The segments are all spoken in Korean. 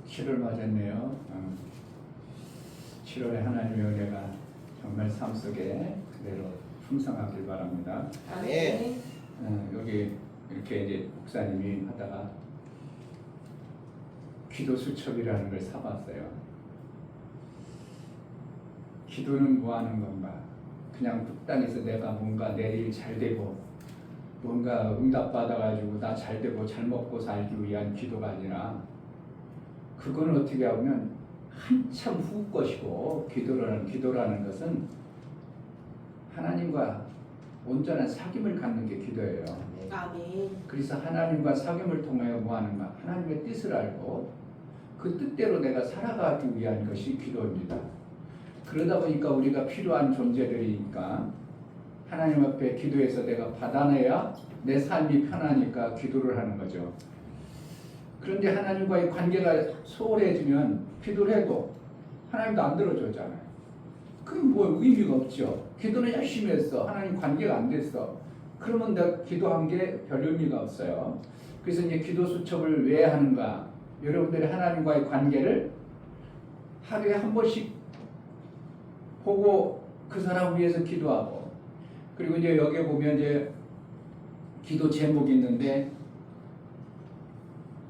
7월 맞았네요. 7월에 하나님의 은혜가 정말 삶 속에 그대로 풍성하길 바랍니다. 아멘. 여기 이렇게 이제 목사님이 하다가 기도 수첩이라는 걸 사봤어요. 기도는 뭐 하는 건가? 그냥 북당에서 내가 뭔가 내일 잘 되고 뭔가 응답 받아가지고 나 잘 되고 잘 먹고 살기 위한 기도가 아니라 그건 어떻게 하면 한참 후 것이고 기도라는 것은 하나님과 온전한 사귐을 갖는 게 기도예요. 아멘. 그래서 하나님과 사귐을 통하여 뭐 하는가? 하나님의 뜻을 알고 그 뜻대로 내가 살아가기 위한 것이 기도입니다. 그러다 보니까 우리가 필요한 존재들이니까 하나님 앞에 기도해서 내가 받아내야 내 삶이 편하니까 기도를 하는 거죠. 그런데 하나님과의 관계가 소홀해지면 기도를 해도 하나님도 안 들어주잖아요. 그게 뭐 의미가 없죠. 기도는 열심히 했어. 하나님 관계가 안 됐어. 그러면 내가 기도한 게 별 의미가 없어요. 그래서 이제 기도 수첩을 왜 하는가? 여러분들이 하나님과의 관계를 하루에 한 번씩 보고 그 사람 위해서 기도하고, 그리고 이제 여기 보면 이제 기도 제목이 있는데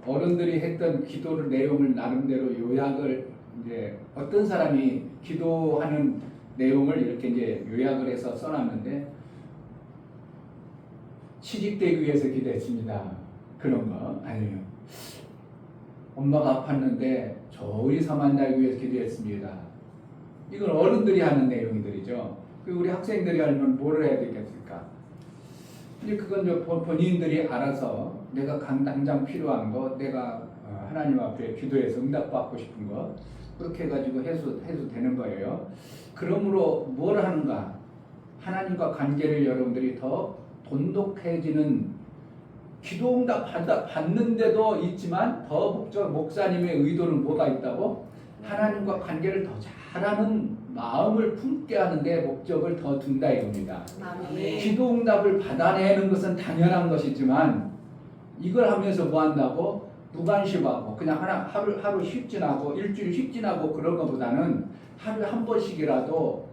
어른들이 했던 기도를 내용을 나름대로 요약을 이제 어떤 사람이 기도하는 내용을 이렇게 이제 요약을 해서 써놨는데 취직되기 위해서 기도했습니다. 그런 거 아니에요. 엄마가 아팠는데 저 의사 만나기 위해서 기도했습니다. 이건 어른들이 하는 내용들이죠. 우리 학생들이 알면 뭐를 해야 되겠습니까? 이제 그건 본인들이 알아서 내가 당장 필요한 거, 내가 하나님 앞에 기도해서 응답받고 싶은 거 그렇게 해가지고 해도 되는 거예요. 그러므로 뭘 하는가? 하나님과 관계를 여러분들이 더 돈독해지는 기도 응답 받는 데도 있지만 더 목사님의 의도는 뭐가 있다고? 하나님과 관계를 더 잘하는 마음을 품게 하는데 목적을 더 둔다 이겁니다. 아멘. 기도 응답을 받아내는 것은 당연한 것이지만 이걸 하면서 뭐 한다고? 무관심하고 그냥 하루 휙지나고 일주일 휙지나고 그런 것보다는 하루에 한 번씩이라도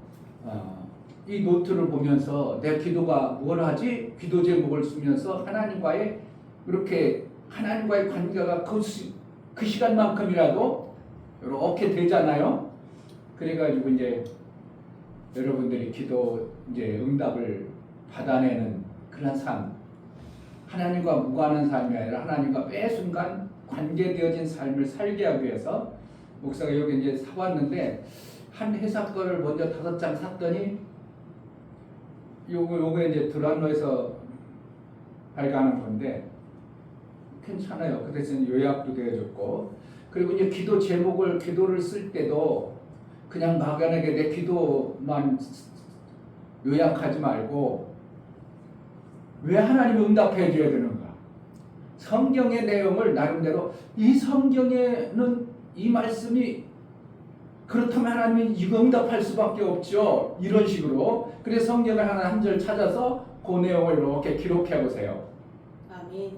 이 노트를 보면서 내 기도가 뭘 하지? 기도 제목을 쓰면서 하나님과의 이렇게 하나님과의 관계가 그 시간만큼이라도 이렇게 되잖아요. 그래가지고 이제 여러분들이 기도 이제 응답을 받아내는 그런 삶, 하나님과 무관한 삶이 아니라 하나님과 매 순간 관계되어진 삶을 살게 하기 위해서 목사가 여기 이제 사봤는데 한 회사 거를 먼저 5장 샀더니 요거 이제 드라노에서 발간한 건데 괜찮아요. 그 대신 요약도 되어줬고, 그리고 이제 기도를 쓸 때도 그냥 막연하게 내 기도만 요약하지 말고 왜 하나님이 응답해 줘야 되는가? 성경의 내용을 나름대로 이 성경에는 이 말씀이 그렇다면 하나님이 이거 응답할 수밖에 없죠. 이런 식으로. 그래서 성경을 하나 한 절 찾아서 그 내용을 이렇게 기록해 보세요. 아멘.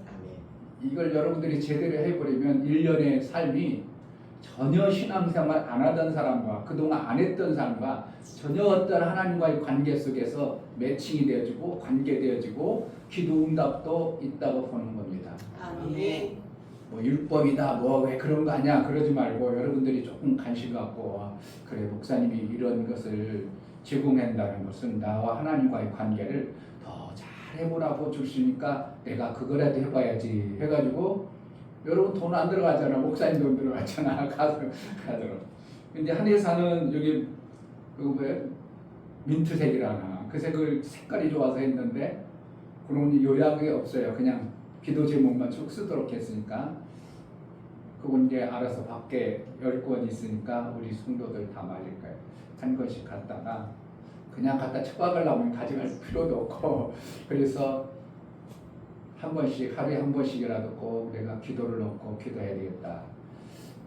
이걸 여러분들이 제대로 해버리면 1년의 삶이 전혀 신앙생활 안 하던 사람과 그동안 안 했던 사람과 전혀 어떤 하나님과의 관계 속에서 매칭이 되어지고 관계되어지고 기도 응답도 있다고 보는 겁니다. 아멘. 뭐 율법이다 뭐 왜 그런 거 아니야 그러지 말고 여러분들이 조금 관심 갖고 그래 목사님이 이런 것을 제공한다는 것은 나와 하나님과의 관계를 더 잘 해보라고 주시니까 내가 그거라도 해봐야지 해가지고 여러분 돈 안 들어가잖아. 목사님 돈 들어갔잖아. 가도록. 근데 한 회사는 여기 왜 민트색이라나 그 색을 색깔이 좋아서 했는데 그런 요약이 없어요. 그냥 기도 제목만 쭉 쓰도록 했으니까 그건 이제 알아서 밖에 10권 있으니까 우리 성도들 다 맞을 거예요. 한 권씩 갖다가 그냥 갖다 처박으려면 가져갈 필요도 없고 그래서 한 번씩 하루에 한 번씩이라도 꼭 내가 기도를 넣고 기도해야 되겠다.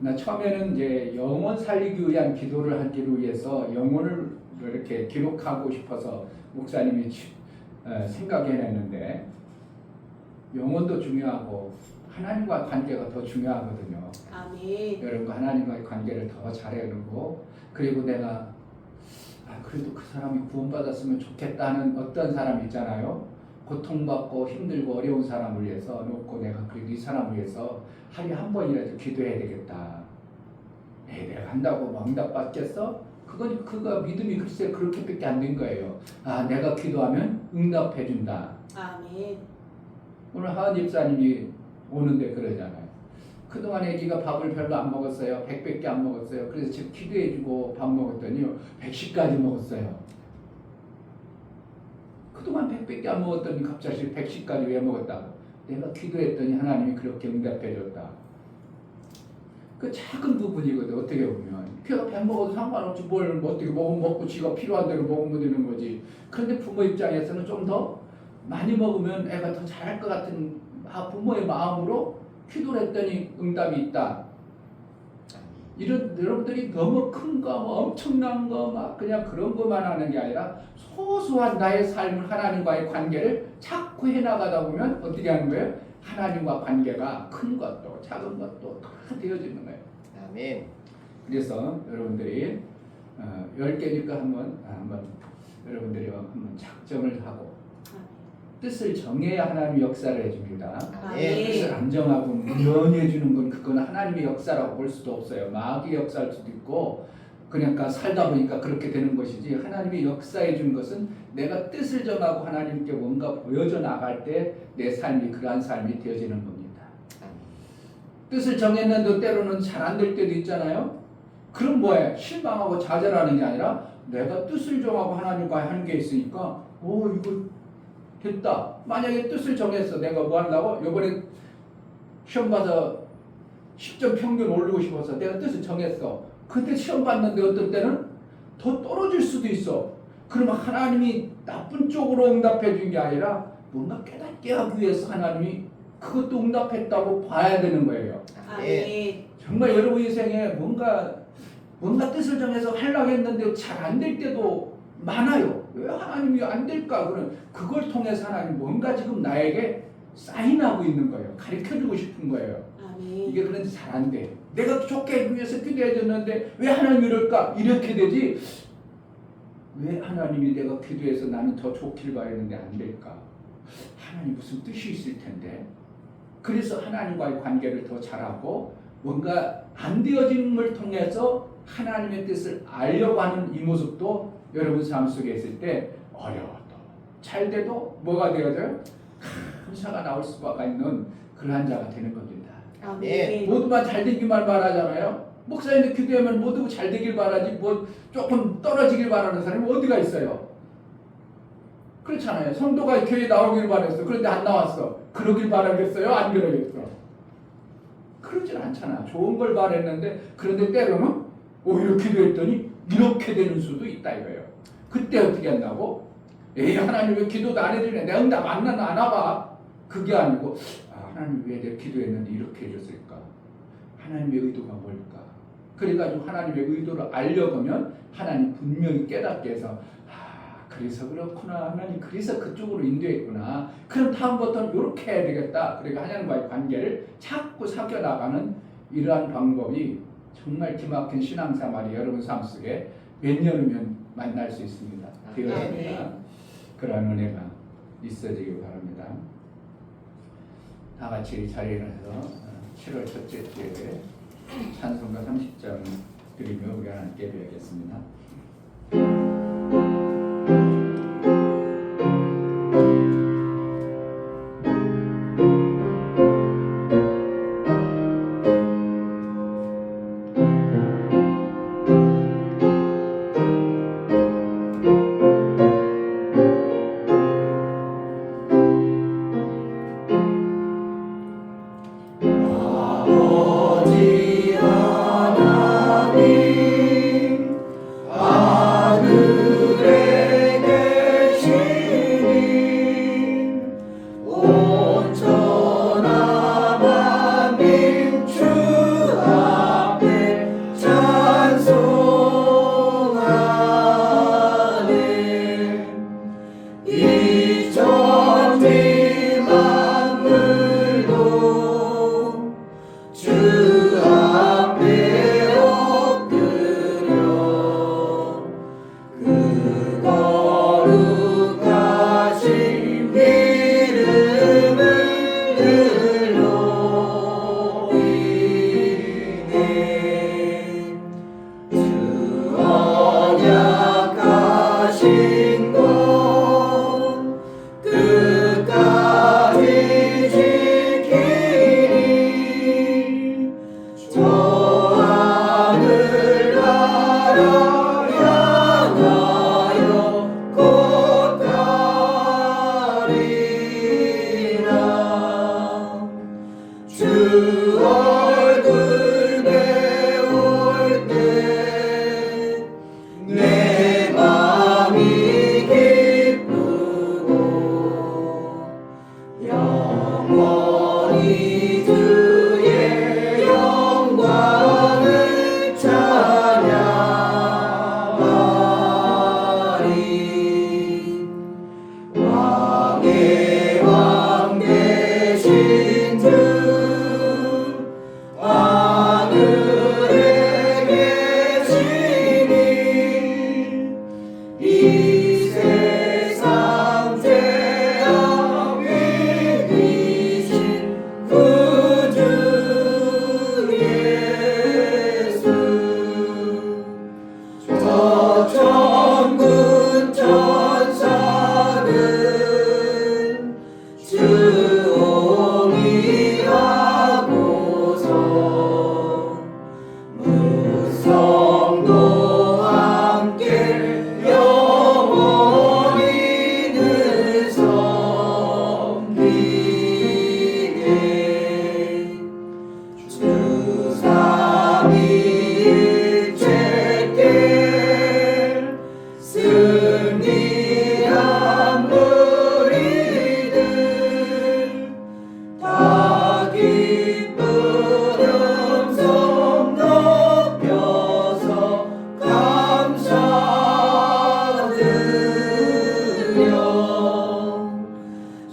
나 처음에는 이제 영혼 살리기 위한 기도를 하기 위해서 영혼을 이렇게 기록하고 싶어서 목사님이 생각해냈는데 영혼도 중요하고 하나님과 관계가 더 중요하거든요. 아멘. 여러분과 하나님과의 관계를 더 잘해놓고 그리고 내가 그래도 그 사람이 구원받았으면 좋겠다는 어떤 사람 있잖아요. 고통받고 힘들고 어려운 사람을 위해서 놓고 내가 그래도 이 사람을 위해서 하루에 한 번이라도 기도해야 되겠다. 내가 한다고 막 응답 받겠어? 그거 믿음이 글쎄 그렇게밖에 안 된 거예요. 내가 기도하면 응답해 준다. 아멘. 오늘 하은 집사님이 오는데 그러잖아요. 그동안 애기가 밥을 별로 안 먹었어요. 100밖에 안 먹었어요. 그래서 지금 기도해주고 밥 먹었더니 110까지 먹었어요. 그동안 100밖에 안 먹었더니 갑자기 110까지 왜 먹었다고? 내가 기도했더니 하나님이 그렇게 응답해줬다. 그 작은 부분이거든. 어떻게 보면 걔가 배 먹어도 상관없지 뭘 어떻게 먹고 지가 필요한 대로 먹으면 되는 거지. 그런데 부모 입장에서는 좀 더 많이 먹으면 애가 더 잘할 것 같은 부모의 마음으로 기도를 했더니 응답이 있다. 이런 여러분들이 너무 큰 거, 엄청난 거, 막 그냥 그런 것만 하는 게 아니라 소소한 나의 삶을 하나님과의 관계를 자꾸 해나가다 보면 어떻게 하는 거예요? 하나님과 관계가 큰 것도 작은 것도 다 되어지는 거예요. 아멘. 그래서 여러분들이 10개니까 한번 여러분들이 한번 작정을 하고 뜻을 정해야 하나님이 역사를 해줍니다. 아멘. 뜻을 안 정하고 무연히 해주는 건 그건 하나님의 역사라고 볼 수도 없어요. 마귀의 역사일 수도 있고 그러니까 살다 보니까 그렇게 되는 것이지 하나님이 역사해 준 것은 내가 뜻을 정하고 하나님께 뭔가 보여져 나갈 때 내 삶이 그러한 삶이 되어지는 겁니다. 뜻을 정했는데 때로는 잘 안 될 때도 있잖아요. 그럼 뭐해? 실망하고 좌절하는 게 아니라 내가 뜻을 정하고 하나님과 하는 게 있으니까 이거 됐다. 만약에 뜻을 정했어. 내가 뭐 한다고? 이번에 시험 봐서 10점 평균 올리고 싶어서 내가 뜻을 정했어. 근데 시험 봤는데 어떤 때는 더 떨어질 수도 있어. 그러면 하나님이 나쁜 쪽으로 응답해 준 게 아니라 뭔가 깨닫게 하기 위해서 하나님이 그것도 응답했다고 봐야 되는 거예요. 아멘. 정말 여러분 인생에 뭔가 뜻을 정해서 하려고 했는데 잘 안 될 때도 많아요. 왜 하나님이 안 될까? 그걸 통해서 하나님 뭔가 지금 나에게 사인하고 있는 거예요. 가르쳐주고 싶은 거예요. 아멘. 이게 그런데 잘 안 돼. 내가 좋게 하기 위해서 기도해줬는데 왜 하나님이 이럴까? 이렇게 되지. 왜 하나님이 내가 기도해서 나는 더 좋길 바랬는데 안 될까? 하나님 무슨 뜻이 있을 텐데. 그래서 하나님과의 관계를 더 잘하고 뭔가 안 되어짐을 통해서 하나님의 뜻을 알려고 하는 이 모습도 여러분 삶 속에 있을 때 어려워도 잘 돼도 뭐가 되어져요? 감사가 나올 수밖에 있는 그러한 자가 되는 겁니다. 아멘. 모두만 잘 되기만 바라잖아요. 목사님들 기도하면 모두 잘 되길 바라지 뭐 조금 떨어지길 바라는 사람이 어디가 있어요? 그렇잖아요. 성도가 교회에 나오길 바랬어. 그런데 안 나왔어. 그러길 바라겠어요? 안 그러겠어? 그러진 않잖아. 좋은 걸 바랬는데 그런데 때로는 오히려 기도했더니 이렇게 되는 수도 있다 이거예요. 그때 어떻게 한다고? 하나님 왜 기도도 안 해주네. 내가 응답 안 와봐. 그게 아니고 하나님 왜 내가 기도했는데 이렇게 해줬을까? 하나님의 의도가 뭘까? 그래가지고 하나님의 의도를 알려보면 하나님 분명히 깨닫게 해서 그래서 그렇구나. 하나님 그래서 그쪽으로 인도했구나. 그럼 다음부터는 이렇게 해야 되겠다. 그러니까 하나님과의 관계를 자꾸 사겨나가는 이러한 방법이 정말 기막힌 신앙생활이 여러분 삶 속에 몇 년이면 만날 수 있습니다. 되어집니다. 그러한 은혜가 있어지기 바랍니다. 다 같이 이 자리에 일어나서 7월 첫째 주에 찬송가 30장 드리며 우리 하나님께 예배하겠습니다. 아버지 하나님 향하여 곧 가리라. 주 얼굴 배울 때 내 맘이 기쁘고 영원히 주의 영광을 찬양하리. 왕의 왕 되신 주 하늘에 계시니 이 세상 죄악 이기신 구주 예수. 저 천군 천사들 주옹이하고서 무성도 함께 영원히 늘 섬기네. 주 삼위일체께 승리한 우리들 다 기쁜 음성 높여서 감사드려.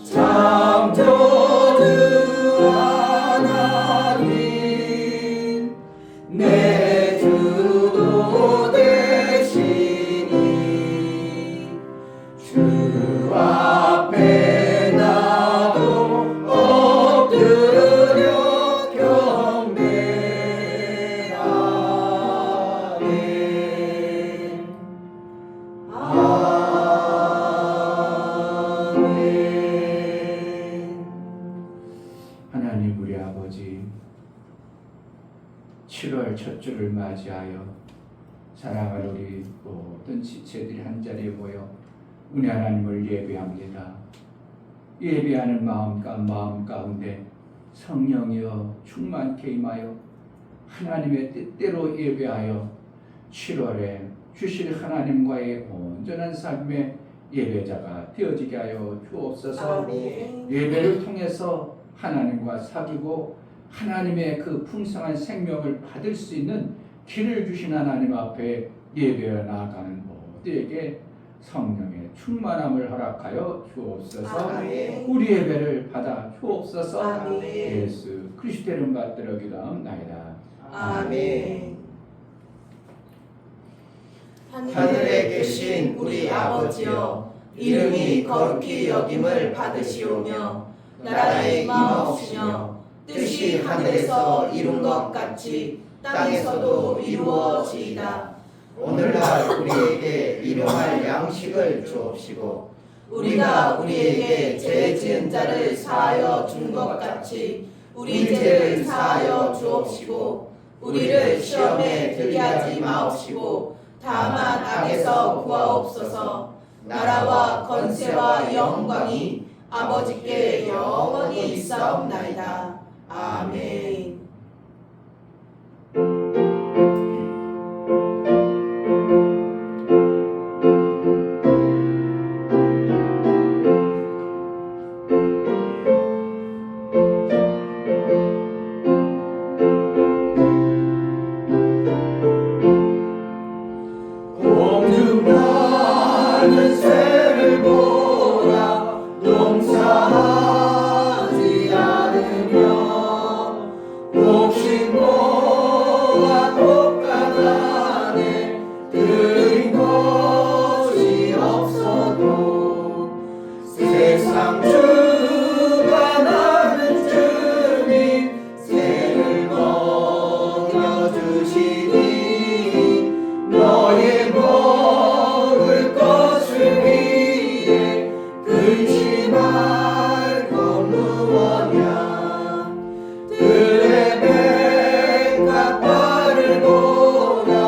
창조주 하나님 내 주도 되시니 주 앞에 나도 엎드려 경배하네. 아멘. 하나님 우리 아버지, 7월 첫 주를 맞이하여 사랑하는 우리 모든 지체들이 한자리에 모여 은혜 하나님을 예배합니다. 예배하는 마음 가운데 성령이여 충만케 임하여 하나님의 뜻대로 예배하여 7월에 주실 하나님과의 온전한 삶의 예배자가 되어지게 하여 주옵소서. 아멘. 예배를 통해서 하나님과 사귀고 하나님의 그 풍성한 생명을 받을 수 있는 길을 주신 하나님 앞에 예배해 나아가는 모두에게 성령의 충만함을 허락하여 주옵소서. 아멘. 우리 예배를 받아 주옵소서. 아멘. 예수 그리스도의 이름 받들어 기도하옵나이다. 아멘. 하늘에 계신 우리 아버지여, 이름이 거룩히 여김을 받으시오며 나라의 임하옵시며 뜻이 하늘에서 이룬 것 같이 땅에서도 이루어지이다. 오늘날 우리에게 일용할 양식을 주옵시고 우리가 우리에게 죄 지은 자를 사하여 준 것 같이 우리 죄를 사하여 주옵시고 우리를 시험에 들게 하지 마옵시고 다만 악에서 구하옵소서. 나라와 권세와 영광이 아버지께 영원히 있사옵나이다. 아멘. 공중나는 새를 보라 농사하지 않으며 목신모와 꽃가난에 들인 것이 없어도 세상 주가 나는 주님 새를 먹여주시니 너의 먹을 것을 위해 근심할 것 무엇냐. 들의 백합화를 보라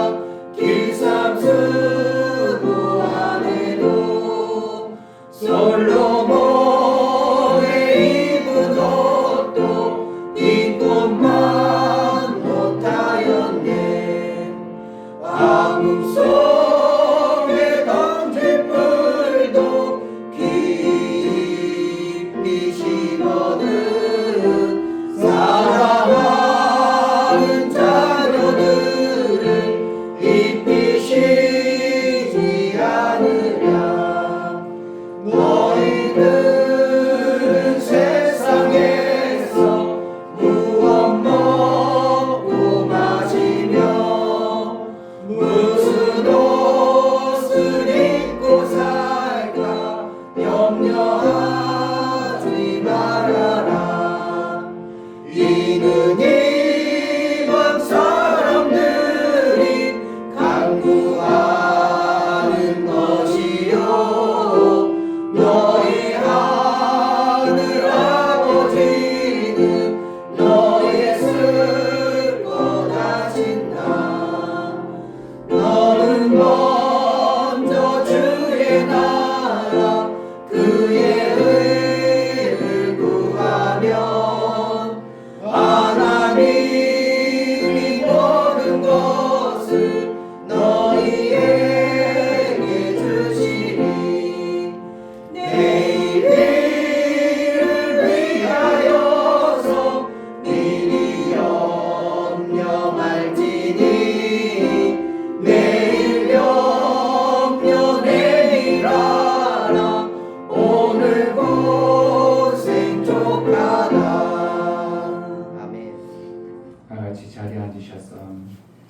자리에 앉으셔서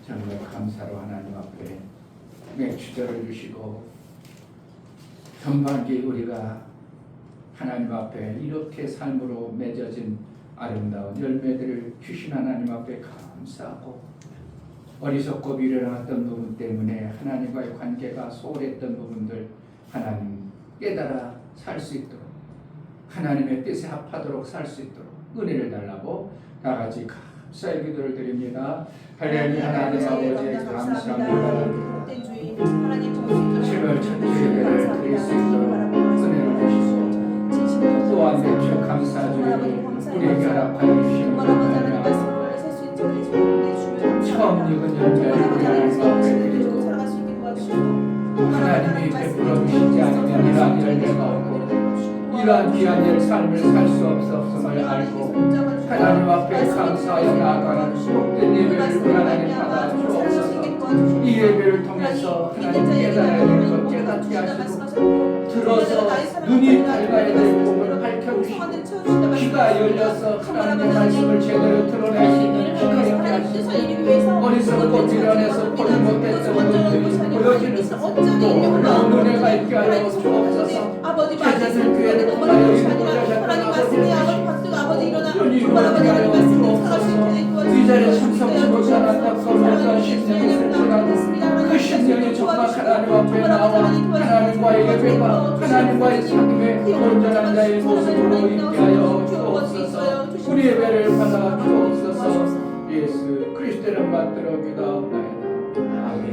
정말 감사로 하나님 앞에 맥주절을 주시고 전반기 우리가 하나님 앞에 이렇게 삶으로 맺어진 아름다운 열매들을 주신 하나님 앞에 감사하고 어리석고 미련했던 부분 때문에 하나님과의 관계가 소홀했던 부분들 하나님 깨달아 살 수 있도록 하나님의 뜻에 합하도록 살 수 있도록 은혜를 달라고 다 같이 감사의 기도를 드립니다. 할렐루야. 하나님 아버지 감사합니다. 제발 천주 예배를 드릴 수 있도록 은혜를 주시고 또한 매주 감사주를 우리에게 허락하여 주시는 감사합니다. 처음 익은 열매를 우리 하나님 앞에 드리고 하나님이 베풀어 주시지 않으면 이러한 열매가 없고 이러한 귀한 삶을 살 수 없음을 알고 하나님 앞에 감사하여 나아가는 복된 예배를 우리 하나님 받아 주옵소서. 이 예배를 통해서 하나님 깨달아야 될 것 깨닫게 하시고 들어서 눈이 밝아야 될 복을 밝혀주시고 귀가 열려서 하나님의 말씀을 제대로 드러낼 수 있는 귀가 열게 하시고 어리석고 미련해서 보지 못했던 것들이 보여지는 또 눈에가 있게 하여 주옵소서. 제자들 교회를 통하여 이루고 하셨던 아버지 눈이 열게 하여 주옵소서. 이 자리에 참석지 못한 안타까운 어떤 심령이 있을지라도 그 심령이 정말 하나님 앞에 나와 하나님과의 예배가 하나님과의 삶의 온전한 자의 모습으로 있게 하여 주옵소서. 우리 예배를 받아 주옵소서. 예수 그리스도를 받들어 기도하옵나이다. 아멘.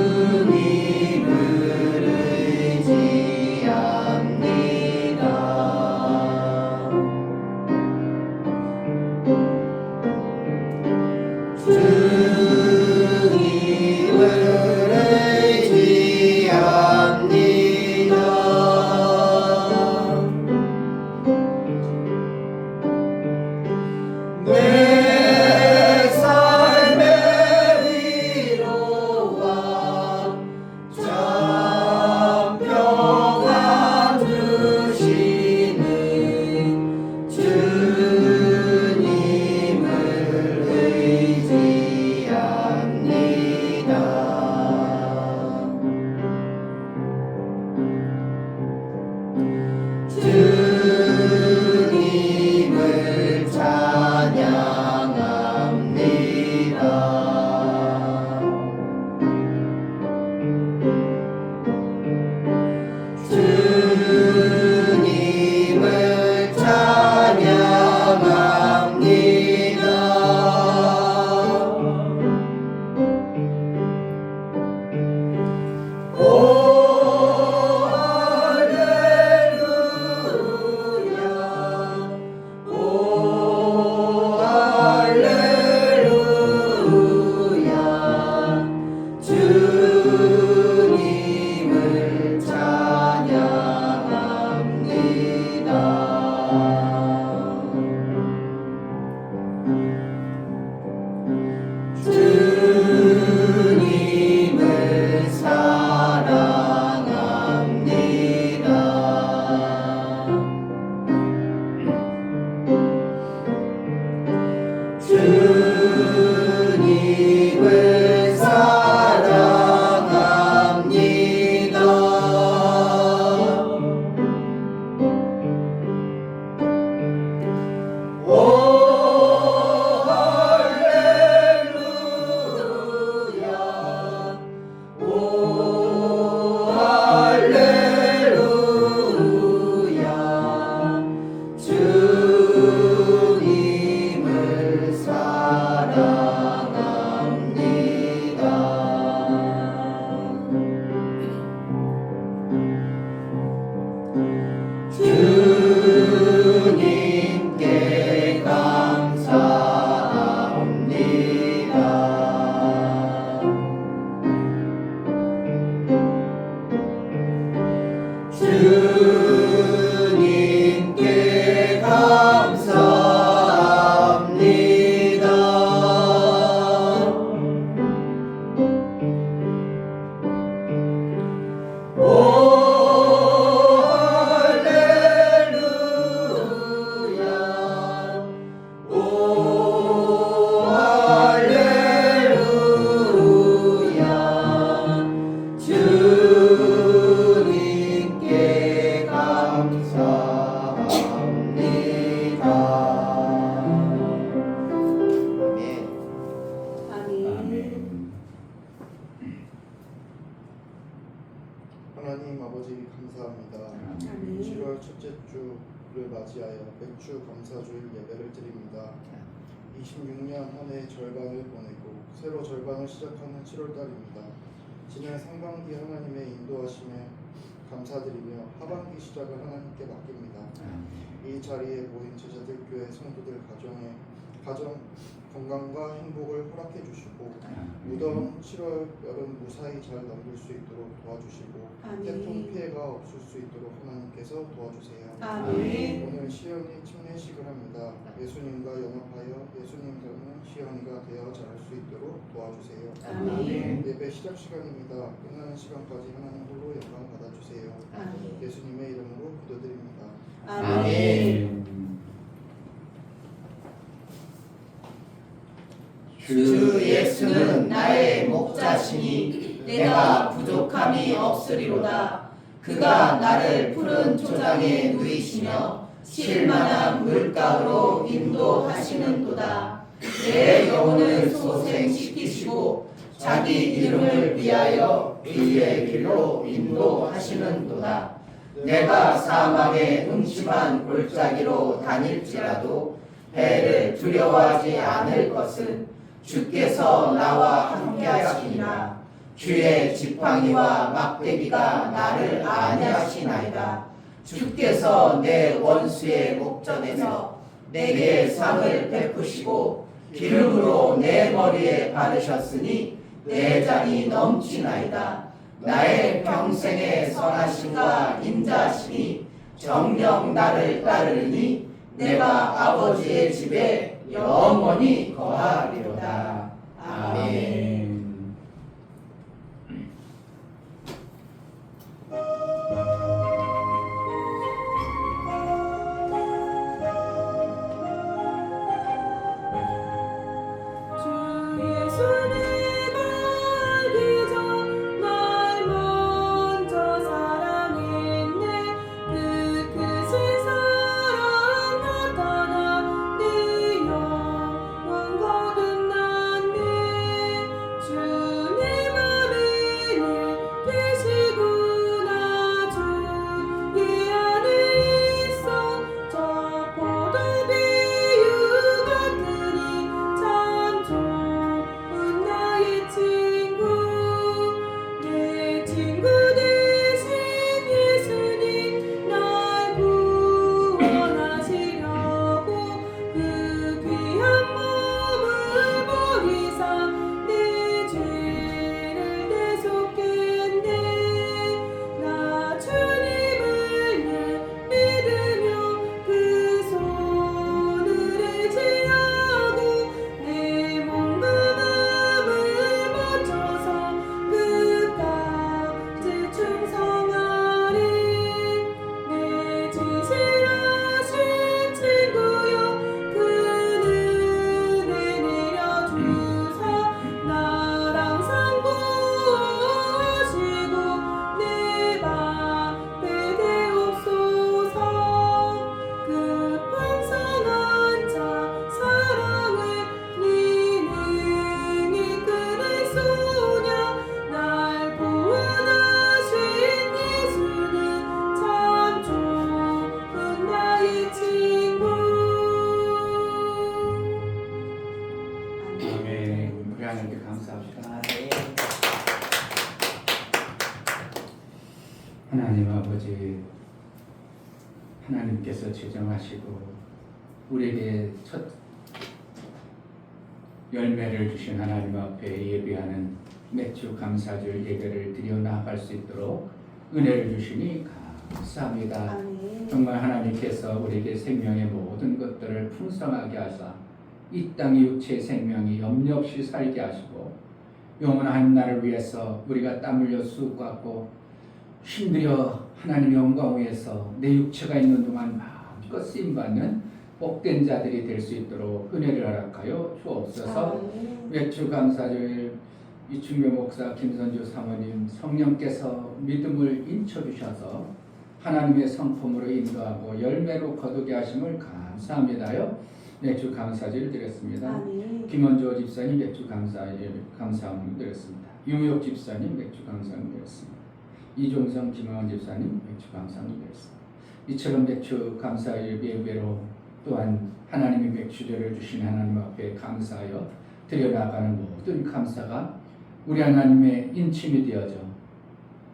주님은 아버지 감사합니다. 아멘. 7월 첫째 주를 맞이하여 맥주 감사주일 예배를 드립니다. 26년 한 해 절반을 보내고 새로 절반을 시작하는 7월달입니다. 지난 상반기 하나님의 인도하심에 감사드리며 하반기 시작을 하나님께 맡깁니다. 이 자리에 모인 제자들 교회 성도들 가정 건강과 행복을 허락해 주시고 무더운 7월 여름 무사히 잘 넘길 수 있도록 도와주시고 아멘. 태풍 피해가 없을 수 있도록 하나님께서 도와주세요. 아멘. 오늘 시연이 침례식을 합니다. 예수님과 연합하여 예수님 닮은 시연이가 되어 자랄 수 있도록 도와주세요. 아멘. 예배 시작 시간입니다. 끝나는 시간까지 하나님 홀로 영광 받아주세요. 아멘. 예수님의 이름으로 기도드립니다. 아멘. 주 예수는 나의 목자시니 내가 부족함이 없으리로다. 그가 나를 푸른 초장에 누이시며 쉴만한 물가로 인도하시는도다. 내 영혼을 소생시키시고 자기 이름을 위하여 의의 길로 인도하시는도다. 내가 사망의 음침한 골짜기로 다닐지라도 해를 두려워하지 않을 것은 주께서 나와 함께하시니라. 주의 지팡이와 막대기가 나를 안위하시나이다. 주께서 내 원수의 목전에서 내게 상을 베푸시고 기름으로 내 머리에 바르셨으니 내 잔이 넘치나이다. 나의 평생의 선하심과 인자하심이 정녕 나를 따르니 내가 아버지의 집에 영원히 거하리로다. 아멘. 하나님께 감사합시다. 하나님 아버지, 하나님께서 제정하시고 우리에게 첫 열매를 주신 하나님 앞에 예배하는 맥주 감사절 예배를 드려 나아갈 수 있도록 은혜를 주시니 감사합니다. 아멘. 정말 하나님께서 우리에게 생명의 모든 것들을 풍성하게 하사 이 땅의 육체의 생명이 염려 없이 살게 하시고 영원한 날을 위해서 우리가 땀 흘려 수고하고 힘들여 하나님의 영광 위에서 내 육체가 있는 동안 마음껏 쓰임받는 복된 자들이 될 수 있도록 은혜를 허락하여 주옵소서. 아멘. 맥주 감사절 이충교 목사, 김선주 사모님, 성령께서 믿음을 인쳐주셔서 하나님의 성품으로 인도하고 열매로 거두게 하심을 감사합니다요. 맥주 감사절 드렸습니다. 아멘. 김원조 집사님 맥주 감사함 드렸습니다. 유미옥 집사님 맥주 감사함 드렸습니다. 이종성 김하원 집사님 맥주 감사드리겠습니다. 이처럼 맥주 감사 예배로 또한 하나님이 맥주제를 주신 하나님 앞에 감사하여 드려나가는 모든 감사가 우리 하나님의 인침이 되어져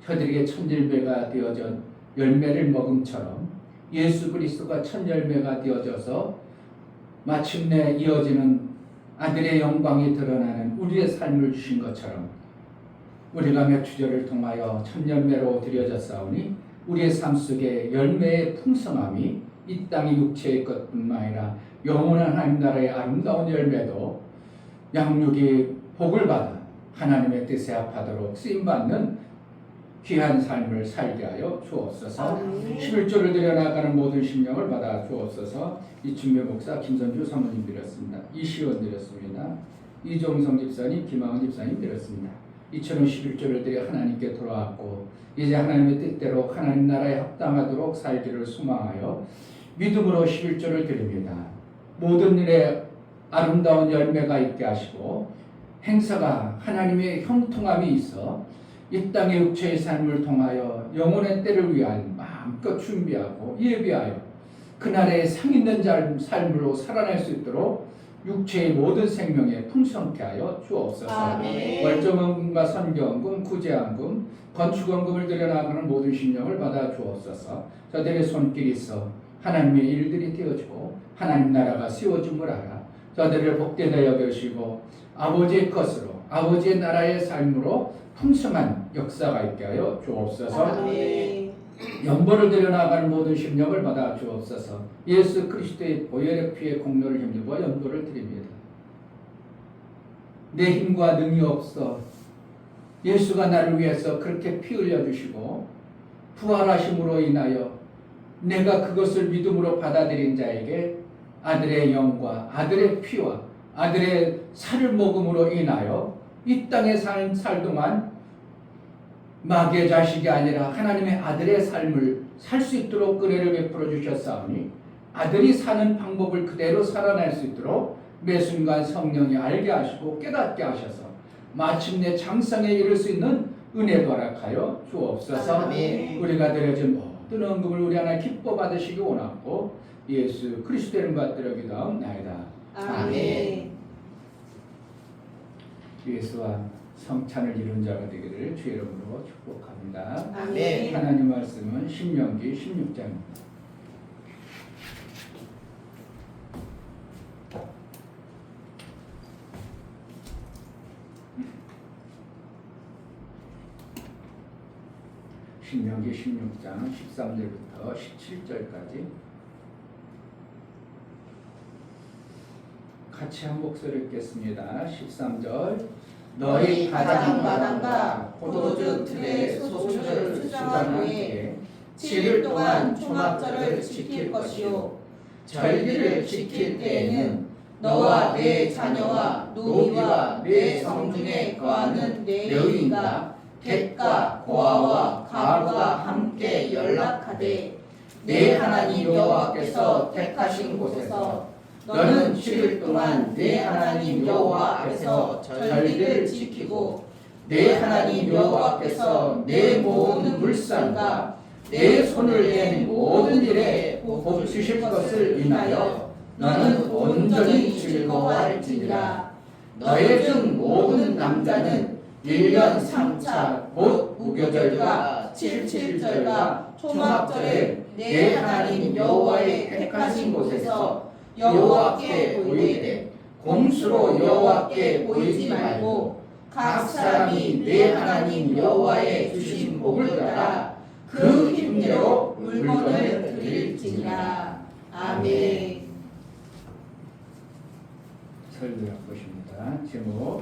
혀들에게 천열매가 되어져 열매를 먹음처럼 예수 그리스도가 첫 열매가 되어져서 마침내 이어지는 아들의 영광이 드러나는 우리의 삶을 주신 것처럼 우리가 맥주제를 통하여 첫 열매로 드려졌사오니 우리의 삶 속에 열매의 풍성함이 이 땅의 육체의 것뿐만 아니라 영원한 하나님 나라의 아름다운 열매도 양육이 복을 받아 하나님의 뜻에 합하도록 쓰임받는 귀한 삶을 살게 하여 주옵소서. 11조를 드려나가는 모든 심령을 받아 주옵소서. 이춘배 목사, 김선주 사모님 드렸습니다. 이시원 드렸습니다. 이종성 집사님, 김하은 집사님 드렸습니다. 이처럼 11조를 드려 하나님께 돌아왔고 이제 하나님의 뜻대로 하나님 나라에 합당하도록 살기를 소망하여 믿음으로 11조를 드립니다. 모든 일에 아름다운 열매가 있게 하시고 행사가 하나님의 형통함이 있어 이 땅의 육체의 삶을 통하여 영혼의 때를 위한 마음껏 준비하고 예비하여 그날의 상 있는 삶으로 살아날 수 있도록 육체의 모든 생명에 풍성케 하여 주옵소서. 아멘. 월정원금과 선교원금, 구제원금, 건축원금을 들여나가는 모든 심령을 받아 주옵소서. 저들의 손길이 있어 하나님의 일들이 되어지고 하나님 나라가 세워짐을 알아 저들을 복되다 여겨시고 아버지의 것으로 아버지의 나라의 삶으로 풍성한 역사가 있게 하여 주옵소서. 아멘. 연보를 들여나가는 모든 심령을 받아 주옵소서. 예수 그리스도의 보혈의 피의 공로를 힘입어 연보를 드립니다. 내 힘과 능이 없어 예수가 나를 위해서 그렇게 피 흘려주시고 부활하심으로 인하여 내가 그것을 믿음으로 받아들인 자에게 아들의 영과 아들의 피와 아들의 살을 먹음으로 인하여 이 땅에 살 동안 마귀의 자식이 아니라 하나님의 아들의 삶을 살 수 있도록 은혜를 베풀어 주셨사오니 아들이 사는 방법을 그대로 살아날 수 있도록 매 순간 성령이 알게 하시고 깨닫게 하셔서 마침내 장성에 이를 수 있는 은혜도 허락하여 주옵소서. 아멘. 우리가 드려진 모든 언급을 우리 하나 기뻐 받으시기 원하고 예수 그리스도의 이름 받들어 기도하옵나이다. 아멘. 예수와 성찬을 이룬 자가 되기를 주의 이름으로 축복합니다. 아멘. 하나님 말씀은 신명기 16장입니다. 신명기 16장 13절부터 17절까지 같이 한 목소리 읽겠습니다. 13절 너희 가장마당과 포도주 틀에 소출을 수정한 후에 7일 동안 초막절을 지킬 것이요 절기를 지킬 때에는 너와 내 자녀와 노비와 내 성중에 거하는 내 여인과 객과 고아와 가부가 함께 연락하되 내 하나님 여호와께서 택하신 곳에서 너는 7일 동안 내 하나님 여호와 앞에서 절기를 지키고 내 하나님 여호와께서 내 모든 물상과 내 손을 낸 모든 일에 복 주실 것을 인하여 너는 온전히 즐거워할지니라. 너희 중 모든 남자는 1년 3차 곧 무교절과 77절과 초막절에 내 하나님 여호와의 택하신 곳에서 여호와께 보이되 곰수로 여호와께 보이지 말고 각 사람이 내 하나님 여호와의 주신 복을 따라 그 힘대로 물건을 드릴지니라. 아멘. 설교할 것입니다. 제목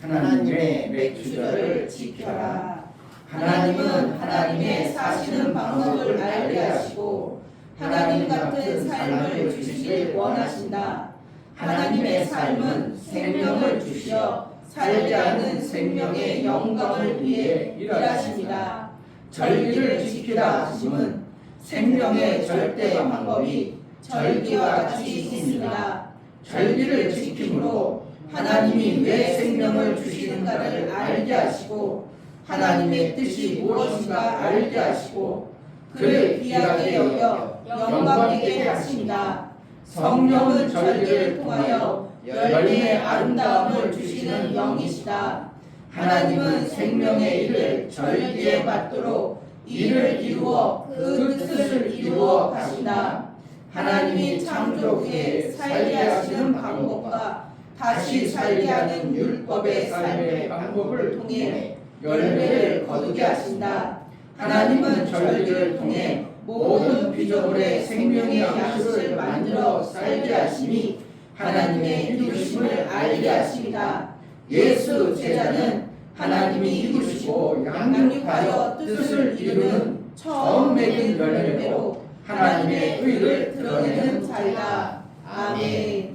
하나님의 맥주절을 지켜라. 하나님은 하나님의 사시는 방법을 알게 하시고 하나님 같은 삶을 주시길 원하신다. 하나님의 삶은 생명을 주시어 살게 하는 생명의 영광을 위해 일하십니다. 절기를 지키라 하심은 생명의 절대 방법이 절기와 같이 있습니다. 절기를 지킴으로 하나님이 왜 생명을 주시는가를 알게 하시고 하나님의 뜻이 무엇인가 알게 하시고 그를 귀하게 여겨 영광 있게 하십니다. 성령은 절기를 통하여 열매의 아름다움을 주시는 영이시다. 하나님은 생명의 일을 절기에 받도록 이를 이루어 그 뜻을 이루어 가신다. 하나님이 창조 후에 살게 하시는 방법과 다시 살게 하는 율법의 삶의 방법을 통해 열매를 거두게 하신다. 하나님은 절기를 통해 모든 피조물의 생명의 양식을 만들어 살게 하시니 하나님의 이루심을 알게 하십니다. 예수 제자는 하나님이 이루시고 양육하여 뜻을 이루는 처음 맺은 열매로 하나님의 의를 드러내는 자이다. 아멘.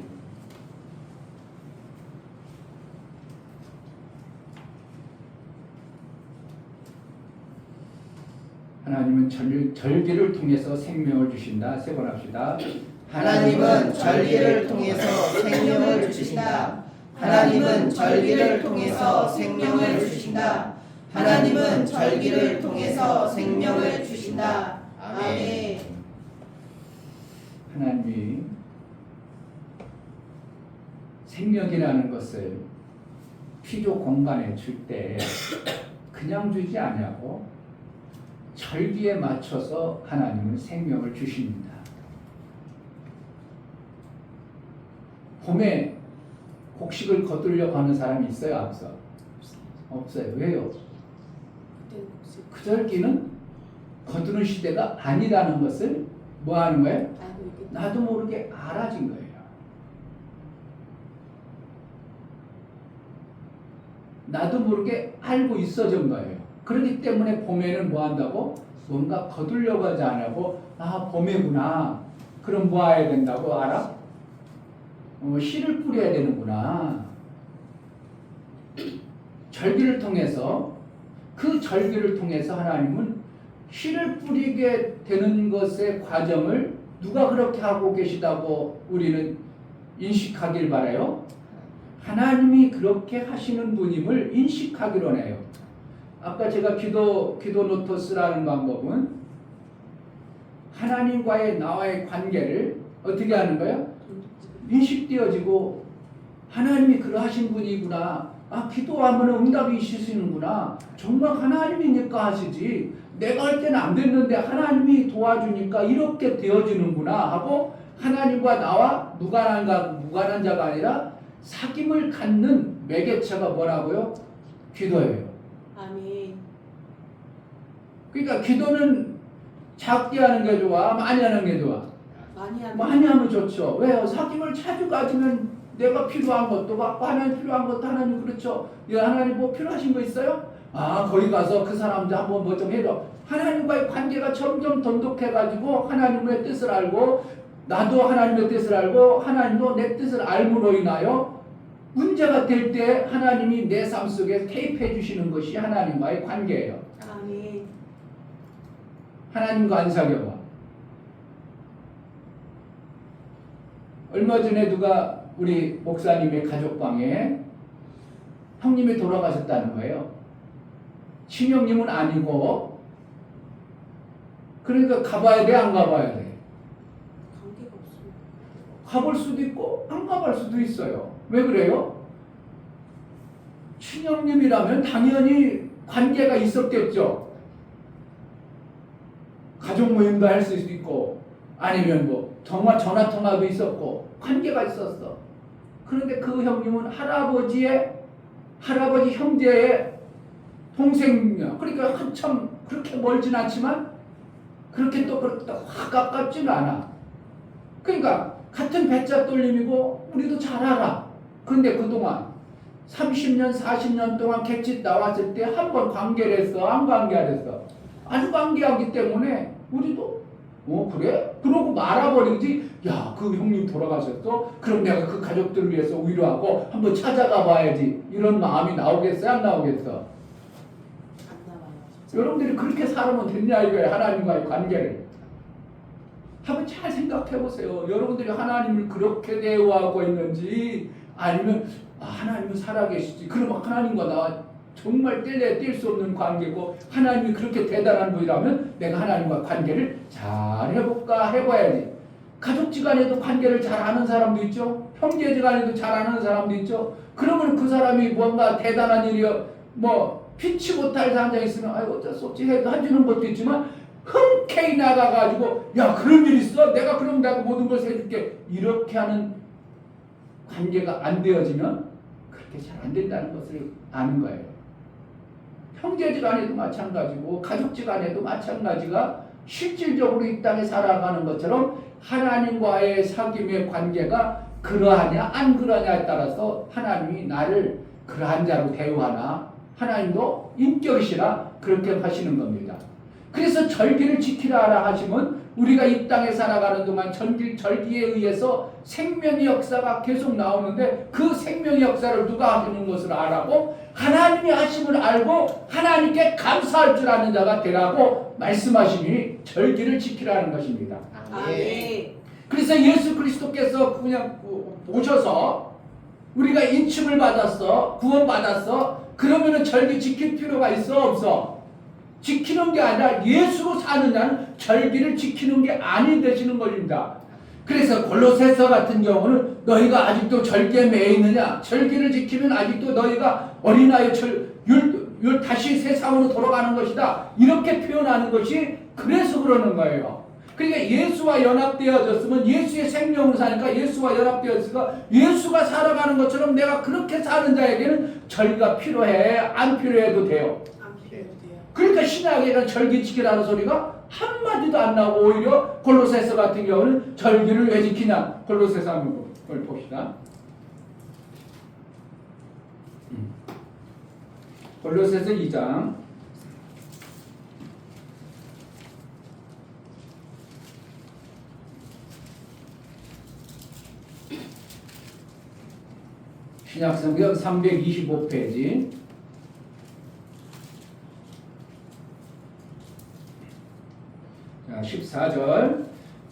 하나님은 절기를 통해서 생명을 주신다. 세 번 합시다. 하나님은 절기를 통해서 생명을 주신다. 하나님은 절기를 통해서 생명을 주신다. 하나님은 절기를 통해서 생명을 주신다. 아멘. 하나님이 생명이라는 것을 피조 공간에 줄 때 그냥 주지 않냐고 절기에 맞춰서 하나님은 생명을 주십니다. 봄에 곡식을 거두려고 하는 사람이 있어요? 없어? 없어요. 왜요? 그 절기는 거두는 시대가 아니라는 것을 뭐 하는 거예요? 나도 모르게 알아진 거예요. 나도 모르게 알고 있어진 거예요. 그렇기 때문에 봄에는 뭐 한다고? 뭔가 거두려고 하지 않고 아 봄이구나. 그럼 뭐 해야 된다고 알아? 씨를 뿌려야 되는구나. 절기를 통해서 그 절기를 통해서 하나님은 씨를 뿌리게 되는 것의 과정을 누가 그렇게 하고 계시다고 우리는 인식하길 바라요? 하나님이 그렇게 하시는 분임을 인식하기로 해요. 아까 제가 기도 노트 쓰라는 방법은 하나님과의 나와의 관계를 어떻게 하는 거예요? 인식되어지고 하나님이 그러하신 분이구나. 아 기도하면 응답이 있으시는구나. 정말 하나님이니까 하시지. 내가 할 때는 안 됐는데 하나님이 도와주니까 이렇게 되어지는구나 하고 하나님과 나와 무관한 자가 아니라 사귐을 갖는 매개체가 뭐라고요? 기도예요. 아멘. 그러니까 기도는 작게 하는 게 좋아? 많이 하는 게 좋아? 많이 하면 좋죠. 왜요? 사귐을 자주 가지면 내가 필요한 것도 갖고 하나님 필요한 것도 하나님 그렇죠. 하나님 뭐 필요하신 거 있어요? 아 거기 가서 그 사람들 한번 뭐 좀 해줘. 하나님과의 관계가 점점 돈독해가지고 하나님의 뜻을 알고 나도 하나님의 뜻을 알고 하나님도 내 뜻을 알므로 인하여 문제가 될 때 하나님이 내 삶 속에 개입해 주시는 것이 하나님과의 관계예요. 아멘. 하나님과 안 사귀어봐. 얼마 전에 누가 우리 목사님의 가족방에 형님이 돌아가셨다는 거예요. 친형님은 아니고 그러니까 가봐야 돼? 안 가봐야 돼? 관계가 없습니다. 가볼 수도 있고 안 가볼 수도 있어요. 왜 그래요? 친형님이라면 당연히 관계가 있었겠죠. 가족 모임도 할 수도 있고 아니면 뭐 전화 통화도 있었고 관계가 있었어. 그런데 그 형님은 할아버지 형제의 동생이야. 그러니까 한참 그렇게 멀진 않지만 그렇게 또 그렇게 확 가깝지는 않아. 그러니까 같은 배자 떨림이고 우리도 잘 알아. 근데 그동안 30년 40년 동안 객집 나왔을 때 한 번 관계를 했어? 안 관계했어? 아주 관계하기 때문에 우리도 그래? 그러고 말아버리지. 야, 그 형님 돌아가셨어? 그럼 내가 그 가족들을 위해서 위로하고 한번 찾아가 봐야지. 이런 마음이 나오겠어요? 안 나오겠어? 안 나와요. 여러분들이 그렇게 살면 됐냐 이거예요. 하나님과의 관계를. 한번 잘 생각해 보세요. 여러분들이 하나님을 그렇게 대우하고 있는지 아니면 하나님은 살아계시지. 그럼 하나님과 나와 정말 뗄 수 없는 관계고 하나님이 그렇게 대단한 분이라면 내가 하나님과 관계를 잘 해봐야지. 가족지간에도 관계를 잘 아는 사람도 있죠. 형제지간에도 잘 아는 사람도 있죠. 그러면 그 사람이 뭔가 대단한 일이요, 뭐 피치 못할 사람이 있으면 어쩔 수 없지 해주는 것도 있지만 흔쾌히 나가가지고 야 그런 일 있어? 내가 그럼 내가 모든 것을 해줄게 이렇게 하는 관계가 안 되어지면 그렇게 잘 안 된다는 것을 아는 거예요. 형제지간에도 마찬가지고 가족지간에도 마찬가지가 실질적으로 이 땅에 살아가는 것처럼 하나님과의 사귐의 관계가 그러하냐 안 그러냐에 따라서 하나님이 나를 그러한 자로 대우하나 하나님도 인격이시라 그렇게 하시는 겁니다. 그래서 절기를 지키라 하시면 우리가 이 땅에 살아가는 동안 절기에 의해서 생명의 역사가 계속 나오는데 그 생명의 역사를 누가 하시는 것을 알고 하나님이 하심을 알고 하나님께 감사할 줄 아는 자가 되라고 말씀하시니 절기를 지키라는 것입니다. 아멘. 그래서 예수 그리스도께서 그냥 오셔서 우리가 인침을 받았어, 구원받았어. 그러면은 절기 지킬 필요가 있어 없어? 지키는 게 아니라 예수로 사는 자는 절기를 지키는 게 아니 되시는 것입니다. 그래서 골로새서 같은 경우는 너희가 아직도 절기에 매여 있느냐? 절기를 지키면 아직도 너희가 어린아이 다시 세상으로 돌아가는 것이다. 이렇게 표현하는 것이 그래서 그러는 거예요. 그러니까 예수와 연합되어졌으면 예수의 생명으로 사니까 예수와 연합되었으니까 예수가 살아가는 것처럼 내가 그렇게 사는 자에게는 절기가 필요해? 안 필요해도 돼요. 안 필요해도 돼요. 그러니까 신약에는 절기 지키라는 소리가 한마디도 안 나오고 오히려 골로새서 같은 경우는 절기를 왜 지키냐? 골로새서 한번 봅시다. 골로새서 2장 325페이지 자, 14절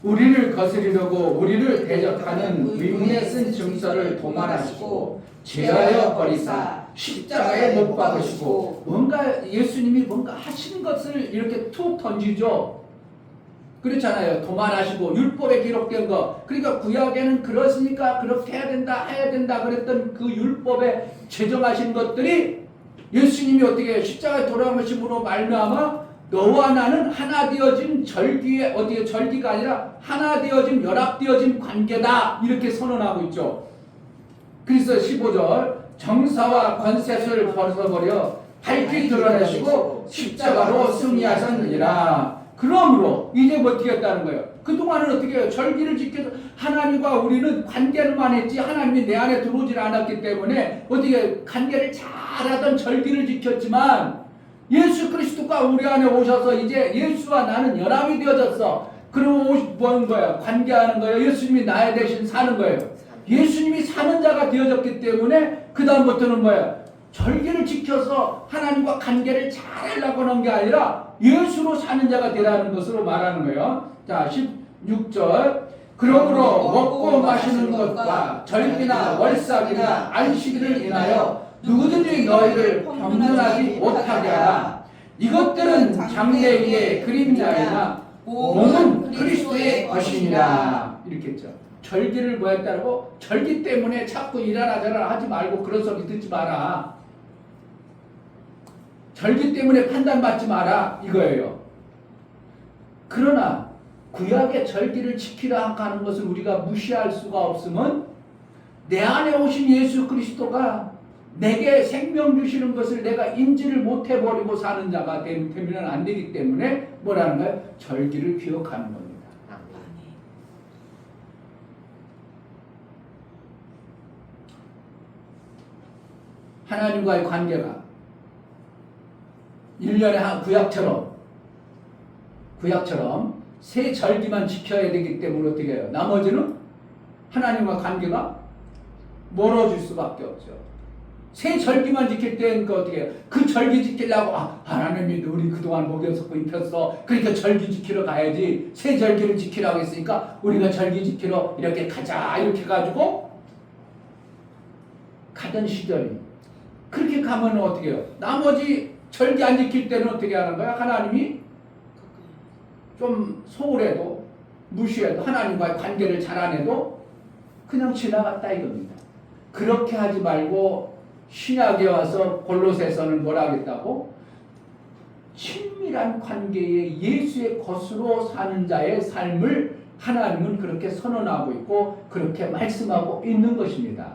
우리를 거스리려고 우리를 대적하는 의문에 쓴 증서를 도말하시고 제하여 버리사 십자가에 못 박으시고 뭔가 예수님이 뭔가 하시는 것을 이렇게 툭 던지죠. 그렇잖아요. 도말하시고 율법에 기록된 거. 그러니까 구약에는 그렇으니까 그렇게 해야 된다 그랬던 그 율법에 제정하신 것들이 예수님이 어떻게 십자가에 돌아가심으로 말미암아 너와 나는 하나 되어진 절기에 어디에 절기가 아니라 하나 되어진 연합되어진 관계다 이렇게 선언하고 있죠. 그래서 15절 정사와 권세를 벗어버려 밝히 드러내시고 십자가로 승리하셨느니라. 그러므로 이제 뭐 어떻게 했다는 거예요? 그동안은 어떻게 해요? 절기를 지켜서 하나님과 우리는 관계를만 했지 하나님이 내 안에 들어오질 않았기 때문에 어떻게 관계를 잘하던 절기를 지켰지만 예수 그리스도가 우리 안에 오셔서 이제 예수와 나는 연합이 되어졌어. 그러면 뭐 하는 거야? 관계하는 거예요. 예수님이 나의 대신 사는 거예요. 예수님이 사는 자가 되어졌기 때문에 그 다음부터는 뭐야? 절기를 지켜서 하나님과 관계를 잘하려고 하는 게 아니라 예수로 사는 자가 되라는 것으로 말하는 거예요. 자, 16절 그러므로 먹고 마시는 것과 절기나 월삭이나 안식일을 인하여 누구든지 너희를 평등하지 못하게 하라. 이것들은 장래의 그림자이나 몸은 그리스도의 것이니라. 이렇게 했죠. 절기를 뭐 했다고? 절기 때문에 자꾸 일하라 저라라 하지 말고 그런 소리 듣지 마라. 절기 때문에 판단받지 마라 이거예요. 그러나 구약의 절기를 지키라 하는 것을 우리가 무시할 수가 없으면 내 안에 오신 예수 그리스도가 내게 생명 주시는 것을 내가 인지를 못해버리고 사는 자가 되면 안 되기 때문에 뭐라는 거예요? 절기를 기억하는 겁니다. 하나님과의 관계가 1년에 한 구약처럼 세 절기만 지켜야 되기 때문에 어떻게 해요? 나머지는 하나님과 관계가 멀어질 수밖에 없죠. 세 절기만 지킬 때는 어떻게 해요? 그 절기 지키려고 하나님이 우리 그동안 목욕 입혔어. 그러니까 절기 지키러 가야지. 세 절기를 지키라고 했으니까 우리가 절기 지키러 이렇게 가자 이렇게 해가지고 가던 시절이 그렇게 가면 어떻게 해요? 나머지 절기 안 지킬 때는 어떻게 하는 거야? 하나님이 좀 소홀해도 무시해도 하나님과의 관계를 잘 안 해도 그냥 지나갔다 이겁니다. 그렇게 하지 말고 신약에 와서 골로새서는 뭐라 하겠다고? 친밀한 관계에 예수의 것으로 사는 자의 삶을 하나님은 그렇게 선언하고 있고 그렇게 말씀하고 있는 것입니다.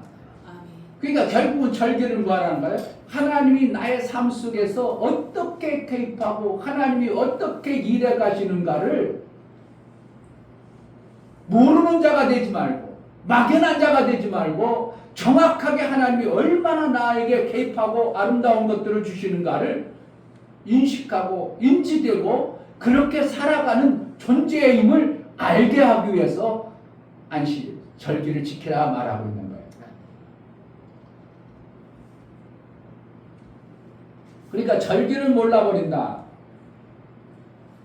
그러니까 결국은 절기를 뭐하는 거예요? 하나님이 나의 삶 속에서 어떻게 개입하고 하나님이 어떻게 일해 가시는가를 모르는 자가 되지 말고 막연한 자가 되지 말고 정확하게 하나님이 얼마나 나에게 개입하고 아름다운 것들을 주시는가를 인식하고 인지되고 그렇게 살아가는 존재의 힘을 알게 하기 위해서 안식, 절기를 지키라 말하고 있는 거예요. 그러니까 절기를 몰라버린다.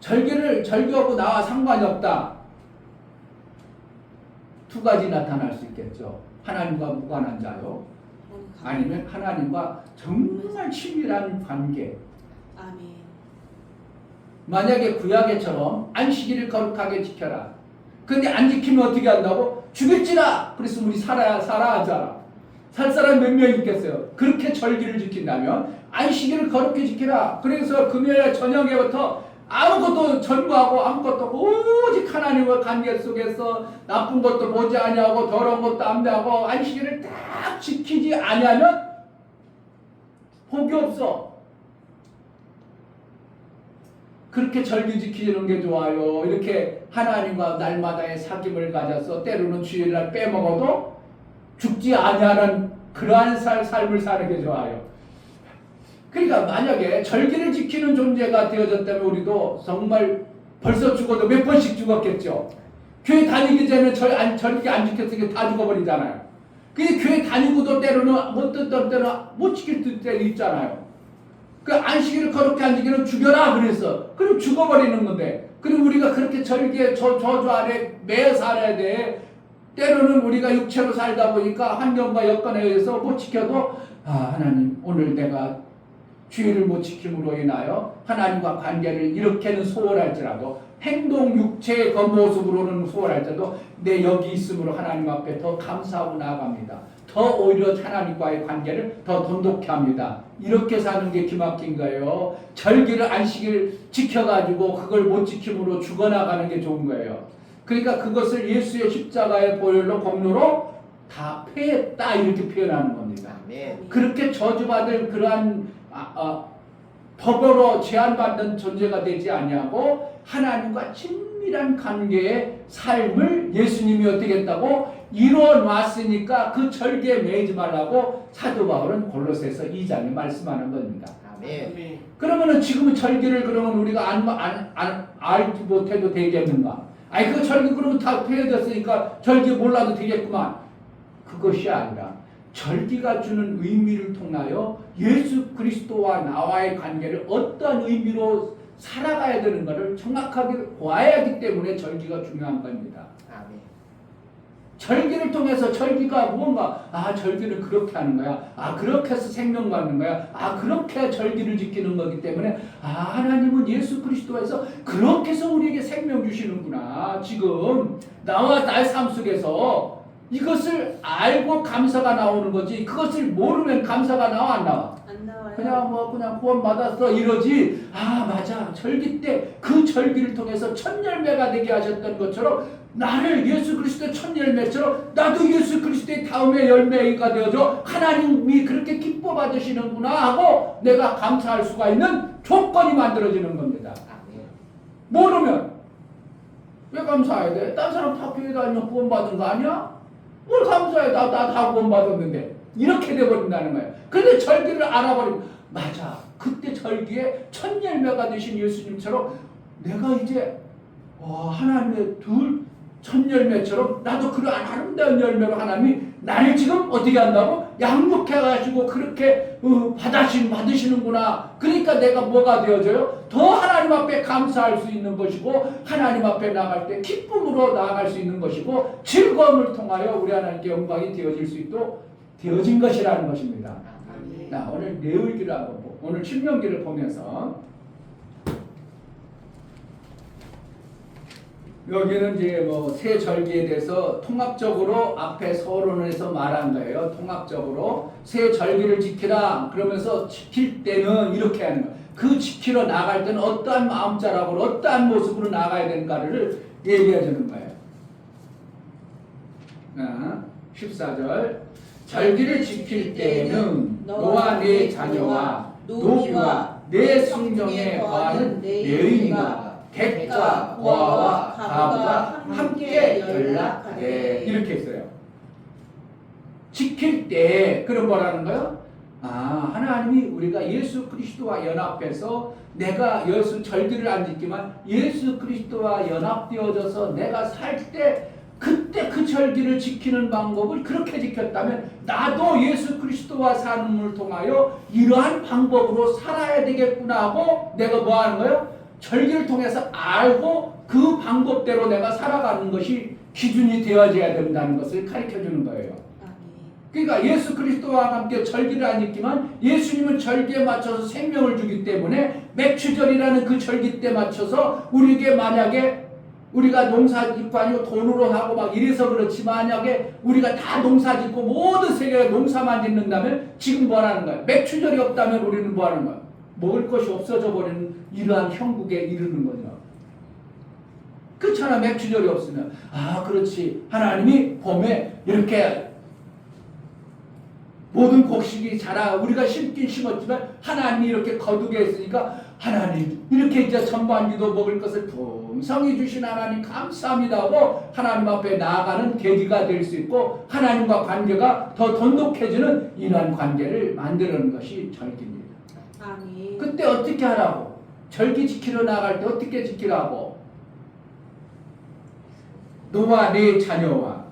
절기하고 나와 상관이 없다. 두 가지 나타날 수 있겠죠. 하나님과 무관한 자요. 아니면 하나님과 정말 친밀한 관계. 만약에 구약에처럼 안식일을 거룩하게 지켜라. 근데 안 지키면 어떻게 한다고? 죽일지라. 그래서 우리 살아야 하잖아. 살 사람 몇 명 있겠어요? 그렇게 절기를 지킨다면 안식일을 거룩히 지키라. 그래서 금요일 저녁에부터 아무것도 전부하고 아무것도 없고 오직 하나님과 관계 속에서 나쁜 것도 보지 아니하고 더러운 것도 안 대하고 안식일을 딱 지키지 아니하면 복이 없어. 그렇게 절기 지키는 게 좋아요. 이렇게 하나님과 날마다의 사귐을 가져서 때로는 주일날 빼먹어도 죽지 아니하는 그러한 삶을 사는 게 좋아요. 그러니까 만약에 절기를 지키는 존재가 되어졌다면 우리도 정말 벌써 죽어도 몇 번씩 죽었겠죠. 교회 다니기 전에 절기 안 지켰으니까 다 죽어버리잖아요. 근데 교회 다니고도 때로는 못 듣던 때는 못 지킬 때도 있잖아요. 그 안식일을 거룩히 안 지키면 죽여라 그랬어. 그럼 죽어버리는 건데. 그럼 우리가 그렇게 절기에 저주 아래 매여 살아야 돼. 때로는 우리가 육체로 살다 보니까 환경과 여건에 의해서 못 지켜도 하나님 오늘 내가 주의를 못 지킴으로 인하여 하나님과 관계를 이렇게는 소홀할지라도 행동 육체의 그 모습으로는 소홀할지라도 내 여기 있음으로 하나님 앞에 더 감사하고 나아갑니다. 더 오히려 하나님과의 관계를 더 돈독히 합니다. 이렇게 사는 게 기막힌 거예요. 절기를 안식일 지켜가지고 그걸 못 지킴으로 죽어나가는 게 좋은 거예요. 그러니까 그것을 예수의 십자가의 보혈로 공로로 다 패했다 이렇게 표현하는 겁니다. 아멘. 그렇게 저주받을 그러한 법으로 제한받는 존재가 되지 아니하고 하나님과 친밀한 관계의 삶을 예수님이 어떻게 했다고 이루어 놨으니까 그 절기에 매이지 말라고 사도 바울은 골로새서 2장에 말씀하는 겁니다. 아멘. 그러면은 지금은 절기를 그러면 우리가 알지 못해도 되겠는가? 아니 그 절기 그러면 다 폐해졌으니까 절기 몰라도 되겠구만. 그것이 아니라 절기가 주는 의미를 통하여 예수 그리스도와 나와의 관계를 어떠한 의미로 살아가야 되는 것을 정확하게 보아야 하기 때문에 절기가 중요한 겁니다. 아멘. 절기를 통해서 절기가 뭔가 절기를 그렇게 하는 거야. 그렇게 해서 생명 받는 거야. 그렇게 절기를 지키는 거기 때문에 하나님은 예수 그리스도에서 그렇게 해서 우리에게 생명 주시는구나. 지금 나와 나의 삶 속에서 이것을 알고 감사가 나오는 거지. 그것을 모르면 감사가 나와 안 나와? 안 나와요. 그냥 구원 받았어 이러지. 맞아. 절기 때 그 절기를 통해서 첫 열매가 되게 하셨던 것처럼 나를 예수 그리스도의 첫 열매처럼 나도 예수 그리스도의 다음의 열매가 되어져 하나님이 그렇게 기뻐 받으시는구나 하고 내가 감사할 수가 있는 조건이 만들어지는 겁니다. 아멘. 모르면 왜 감사해야 돼? 딴 사람 다 교회 다니면 구원 받은 거 아니야? 뭘 감사해? 나 다 구원 받았는데 이렇게 돼버린다는 거예요. 그런데 절기를 알아버리면 맞아. 그때 절기에 첫 열매가 되신 예수님처럼 내가 이제 하나님의 첫 열매처럼 나도 그런 아름다운 열매로 하나님이 나를 지금 어떻게 한다고? 양육해가지고 그렇게 받으시는구나. 그러니까 내가 뭐가 되어져요? 더 하나님 앞에 감사할 수 있는 것이고 하나님 앞에 나갈 때 기쁨으로 나아갈 수 있는 것이고 즐거움을 통하여 우리 하나님께 영광이 되어질 수 있도록 되어진 것이라는 것입니다. 아멘. 자, 오늘 레위기를 한번 보고 오늘 신명기를 보면서 여기는 이제 뭐 새 절기에 대해서 통합적으로 앞에 서론에서 말한 거예요. 통합적으로 새 절기를 지키라 그러면서 지킬 때는 이렇게 하는 거예요. 그 지키러 나갈 때는 어떠한 마음자락으로 어떠한 모습으로 나가야 되는가를 얘기해 주는 거예요. 14절 절기를 지킬 때에는 너와 네 자녀와 노비와 내 성경에 거하는 레위인과 객과 고아와 과부가 함께 연락하되 이렇게 했어요. 지킬 때 그럼 뭐라는 거예요? 하나님이 우리가 예수 그리스도와 연합해서 내가 예수 절기를 안 지키면 예수 그리스도와 연합되어져서 내가 살 때 그때 그 절기를 지키는 방법을 그렇게 지켰다면 나도 예수 그리스도와 삶을 통하여 이러한 방법으로 살아야 되겠구나 하고 내가 뭐 하는 거예요? 절기를 통해서 알고 그 방법대로 내가 살아가는 것이 기준이 되어져야 된다는 것을 가르쳐 주는 거예요. 그러니까 예수 그리스도와 함께 절기를 안 지키면 예수님은 절기에 맞춰서 생명을 주기 때문에 맥추절이라는 그 절기 때 맞춰서 우리에게 만약에 우리가 농사 짓고 아니고 돈으로 하고 막 이래서 그렇지 만약에 우리가 다 농사 짓고 모든 세계가 농사만 짓는다면 지금 뭐라는 거야? 맥추절이 없다면 우리는 뭐하는 거야? 먹을 것이 없어져 버리는 이러한 형국에 이르는 거죠. 그렇잖아. 맥추절이 없으면 그렇지. 하나님이 봄에 이렇게 모든 곡식이 자라 우리가 심긴 심었지만 하나님이 이렇게 거두게 했으니까 하나님 이렇게 이제 전반기도 먹을 것을 풍성히 주신 하나님 감사합니다 하고 하나님 앞에 나아가는 계기가 될 수 있고 하나님과 관계가 더 돈독해지는 이러한 관계를 만드는 것이 절기입니다. 아멘. 그때 어떻게 하라고? 절기 지키러 나갈 때 어떻게 지키라고? 너와 네 자녀와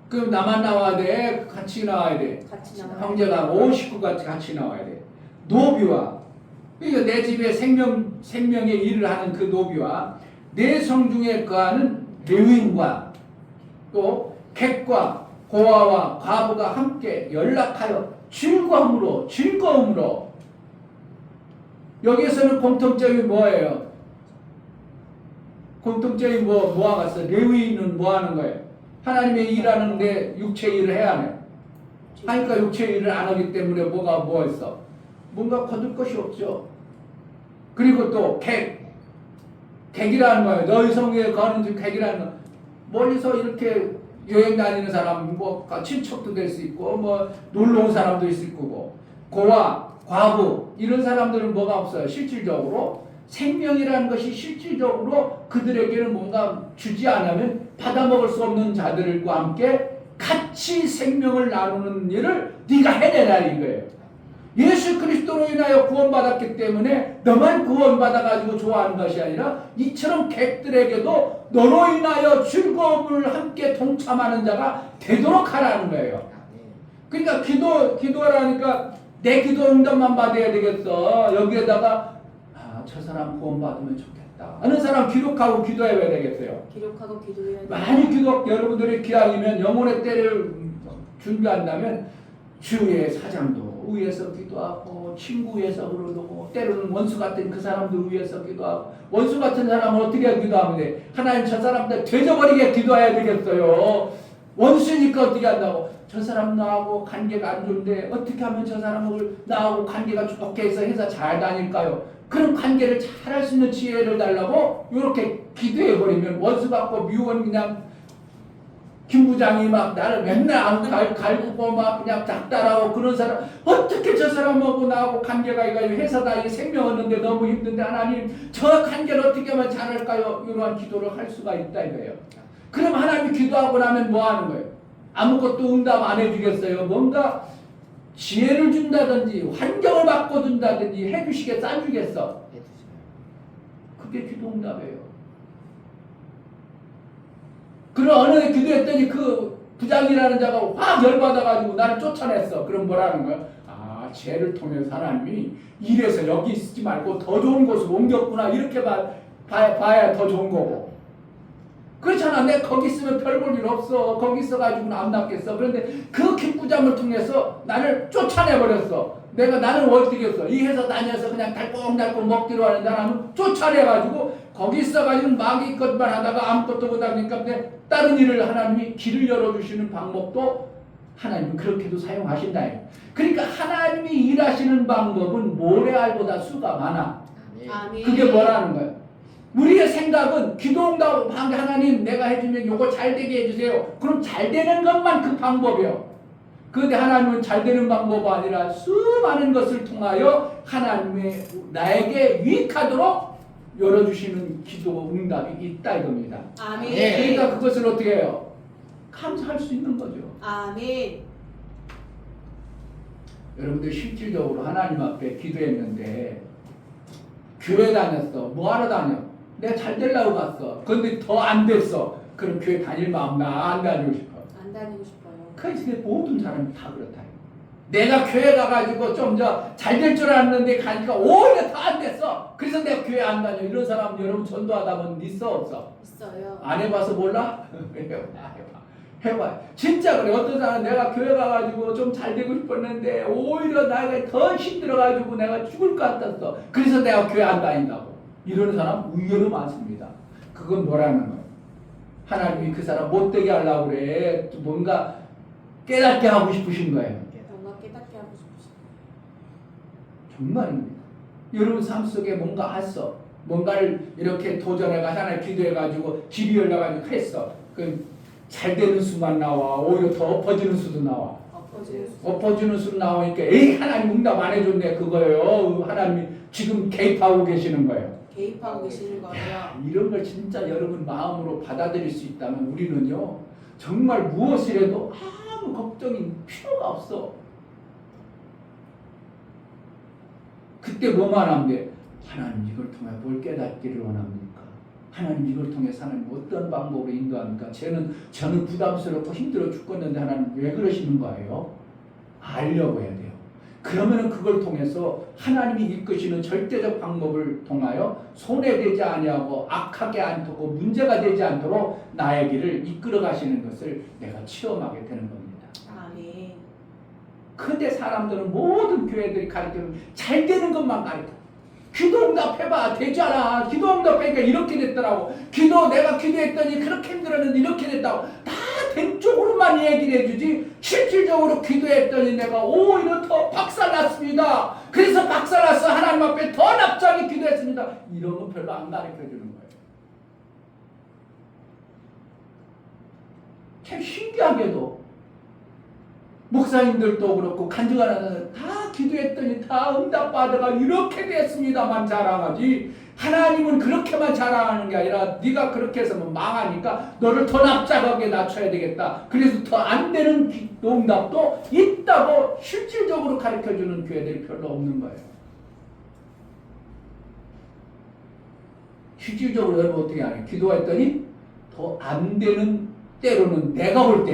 그럼 나만 나와야 돼? 같이 나와야 돼? 같이 나와야 형제가 50구가 같이 나와야 돼. 노비와 그러니까 내 집에 생명의 일을 하는 그 노비와 내 성중에 거하는 레위인과 또 객과 고아와 과부가 함께 연락하여 즐거움으로 여기에서는 공통점이 뭐예요? 공통점이 뭐가 갔어? 레위인은 뭐 하는 거예요? 하나님의 일하는데 육체 일을 해야 해. 하니까 육체 일을 안 하기 때문에 뭐 있어? 뭔가 거둘 것이 없죠. 그리고 또 객이라는 거예요. 너희 성에 거하는 즉 객이라는 거. 멀리서 이렇게 여행 다니는 사람, 뭐 친척도 될 수 있고, 뭐 놀러 온 사람도 있을 거고, 고아, 과부 이런 사람들은 뭐가 없어요. 실질적으로 생명이라는 것이 실질적으로 그들에게는 뭔가 주지 않으면 받아먹을 수 없는 자들과 함께 같이 생명을 나누는 일을 네가 해내라 이거예요. 예수 그리스도로 인하여 구원받았기 때문에 너만 구원받아가지고 좋아하는 것이 아니라 이처럼 객들에게도 너로 인하여 즐거움을 함께 동참하는 자가 되도록 하라는 거예요. 그러니까 기도하라니까 내 기도 응답만 받아야 되겠어. 여기에다가 저 사람 구원받으면 좋겠다 하는 사람 기록하고 기도해야 되겠어요. 기록하고 기도해야 돼. 많이 여러분들이 기왕이면 영혼의 때를 준비한다면 주의 사장도 위해서 기도하고 친구 위해서 그러고 때로는 원수 같은 그 사람들 위해서 기도하고 원수 같은 사람은 어떻게 기도하면 돼? 하나님 저 사람들 되져버리게 기도해야 되겠어요. 원수니까 어떻게 한다고? 저 사람 나하고 관계가 안 좋은데 어떻게 하면 저 사람을 나하고 관계가 좋게 해서 잘 다닐까요? 그런 관계를 잘 할 수 있는 지혜를 달라고 이렇게 기도해버리면 원수 받고 미운 그냥 김 부장이 막 나를 맨날 갈구고 막 그냥 닥달하고 그런 사람 어떻게 저 사람하고 나하고 관계가 회사 다니기 생명 얻는데 너무 힘든데 하나님 저 관계를 어떻게 하면 잘할까요? 이러한 기도를 할 수가 있다 이거예요. 그럼 하나님이 기도하고 나면 뭐 하는 거예요? 아무것도 응답 안 해주겠어요. 뭔가 지혜를 준다든지 환경을 바꿔준다든지 해주시겠어 안 주겠어? 그게 기도 응답이에요. 그럼 어느 날 기도했더니 그 부장이라는 자가 확 열받아가지고 나를 쫓아냈어. 그럼 뭐라는 거야? 쟤를 통해서 하나님이 이래서 여기 있지 말고 더 좋은 곳으로 옮겼구나 이렇게 봐야 더 좋은 거고. 그렇잖아. 내가 거기 있으면 별 볼 일 없어. 거기 있어가지고는 안 낫겠어. 그런데 그 김부장을 통해서 나를 쫓아내버렸어. 나는 어떻게 했어? 이 회사 다녀서 그냥 달콤달콤 먹기로 하는 사람은 쫓아내가지고 거기 있어가지고 마귀 것만 하다가 아무것도 못하니까 다른 일을 하나님이 길을 열어주시는 방법도 하나님은 그렇게도 사용하신다. 그러니까 하나님이 일하시는 방법은 모래알보다 수가 많아. 아멘. 그게 뭐라는 거야? 우리의 생각은 기도응답 하나님 내가 해주면 요거 잘 되게 해주세요. 그럼 잘 되는 것만 그 방법이요. 그런데 하나님은 잘 되는 방법이 아니라 수많은 것을 통하여 하나님의 나에게 유익하도록 열어주시는 기도 응답이 있다 이겁니다. 아멘. 그러니까 그것을 어떻게 해요? 감사할 수 있는 거죠. 아멘. 여러분들 실질적으로 하나님 앞에 기도했는데 교회 다녔어. 뭐하러 다녀? 내가 잘 되려고 갔어. 그런데 더 안 됐어. 그럼 교회 다닐 마음 나 안 다니고 싶어. 안 다니고 싶어요. 그래서 모든 사람이 다 그렇다. 내가 교회 가가지고 좀 잘 될 줄 알았는데 가니까 오히려 더 안 됐어. 그래서 내가 교회 안 다녀. 이런 사람 여러분 전도하다 보면 있어 없어? 있어요. 안 해봐서 몰라? 해봐. 진짜 그래. 어떤 사람은 내가 교회 가가지고 좀 잘 되고 싶었는데 오히려 나가 더 힘들어가지고 내가 죽을 것 같았어. 그래서 내가 교회 안 다닌다고. 이러는 사람 의외로 많습니다. 그건 뭐라는 거예요? 하나님이 그 사람 못되게 하려고 그래. 뭔가 깨닫게 하고 싶으신 거예요. 뭔가 깨닫게 하고 싶으시죠. 정말입니다. 여러분 삶 속에 뭔가 했어. 뭔가를 이렇게 도전해가 하나님 기도해가지고 길이 열려가지고 했어. 잘 되는 수만 나와. 오히려 더 엎어지는 수도 나와. 엎어지는 수 나오니까 에이 하나님 응답 안 해줬네 그거예요. 하나님이 지금 개입하고 계시는 거예요. 개입하고 계시는 거예요. 이런 걸 진짜 여러분 마음으로 받아들일 수 있다면 우리는요 정말 무엇을 해도 아무 걱정이 필요가 없어. 그때 뭐만 하면 돼? 하나님 이걸 통해 뭘 깨닫기를 원합니까? 하나님 이걸 통해 하나님 어떤 방법으로 인도합니까? 저는 부담스럽고 힘들어 죽겠는데 하나님 왜 그러시는 거예요? 알려고 해야 돼요. 그러면은 그걸 통해서 하나님이 이끄시는 절대적 방법을 통하여 손해되지 아니하고 악하게 않고 문제가 되지 않도록 나의 길을 이끌어 가시는 것을 내가 체험하게 되는 겁니다. 아멘. 근데 사람들은 모든 교회들이 가르치는 잘 되는 것만 가르쳐. 기도 응답해봐. 되잖아. 기도 응답하니까 이렇게 됐더라고. 내가 기도했더니 그렇게 힘들었는데 이렇게 됐다고. 다 된 쪽으로만 얘기를 해주지 실질적으로 기도했더니 내가 오히려 더 박살났습니다. 그래서 박살나서 하나님 앞에 더 납작이 기도했습니다. 이런 건 별로 안 가르쳐주는 거예요. 참 신기하게도 목사님들도 그렇고 간증하는 다 기도했더니 다 응답받아가 이렇게 됐습니다만 자랑하지 하나님은 그렇게만 자랑하는 게 아니라 네가 그렇게 해서는 망하니까 너를 더 납작하게 낮춰야 되겠다. 그래서 더 안 되는 응답도 있다고 실질적으로 가르쳐주는 교회들이 별로 없는 거예요. 실질적으로 여러분 어떻게 하냐? 기도했더니 더 안 되는 때로는 내가 볼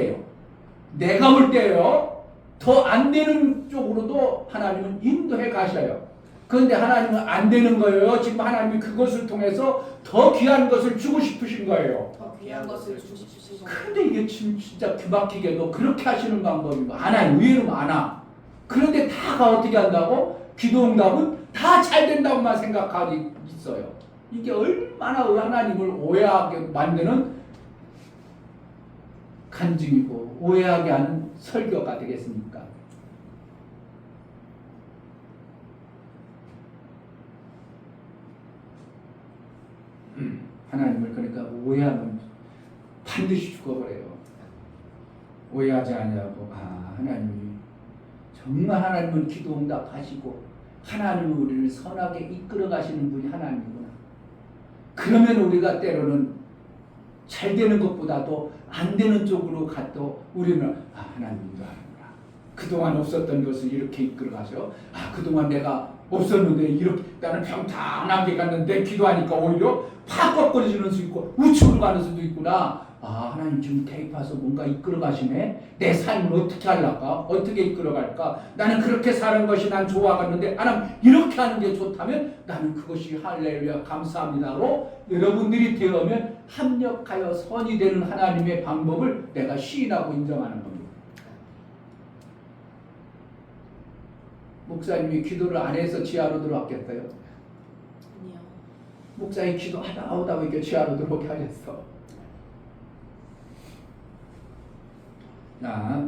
때예요. 더 안 되는 쪽으로도 하나님은 인도해 가셔요. 그런데 하나님은 안 되는 거예요. 지금 하나님이 그것을 통해서 더 귀한 것을 주고 싶으신 거예요. 더 귀한 것을 주고 싶으신 거예요. 근데 이게 진짜 기막히게도 그렇게 하시는 방법이 많아요. 의외로 많아. 그런데 다가 어떻게 한다고? 기도응답은 다 잘 된다고만 생각하고 있어요. 이게 얼마나 하나님을 오해하게 만드는 간증이고 오해하게 하는 설교가 되겠습니까? 하나님을 그러니까 오해하면 반드시 죽어버려요. 오해하지 아니하고 하나님이 정말 하나님은 기도 응답하시고 하나님은 우리를 선하게 이끌어 가시는 분이 하나님이구나. 그러면 우리가 때로는 잘 되는 것보다도 안 되는 쪽으로 가도 우리는 하나님인 줄 아는구나. 그동안 없었던 것을 이렇게 이끌어 가셔. 그동안 내가 없었는데 이렇게 나는 평탄하게 갔는데 기도하니까 오히려 팍 꺾어지는 수 있고 우측으로 가는 수도 있구나. 하나님 지금 개입해서 뭔가 이끌어 가시네. 내 삶을 어떻게 하려까? 어떻게 이끌어 갈까? 나는 그렇게 사는 것이 난 좋아갔는데 하나님 이렇게 하는 게 좋다면 나는 그것이 할렐루야 감사합니다로 여러분들이 되어면 합력하여 선이 되는 하나님의 방법을 내가 시인하고 인정하는 겁니다. 목사님이 기도를 안 해서 지하로 들어왔겠어요? 아니요. 목사님 기도하다 오다 보니까 지하로 들어오게 하셨어. 자,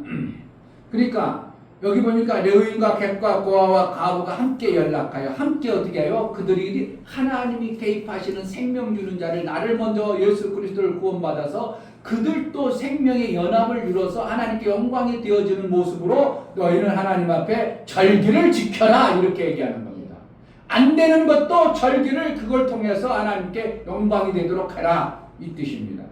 그러니까 여기 보니까 레위인과 객과 고아와 가부가 함께 연락하여 함께 어떻게 해요? 그들이 하나님이 개입하시는 생명 주는 자를 나를 먼저 예수 그리스도를 구원받아서 그들도 생명의 연합을 이뤄서 하나님께 영광이 되어지는 모습으로 너희는 하나님 앞에 절기를 지켜라 이렇게 얘기하는 겁니다. 안 되는 것도 절기를 그걸 통해서 하나님께 영광이 되도록 하라 이 뜻입니다.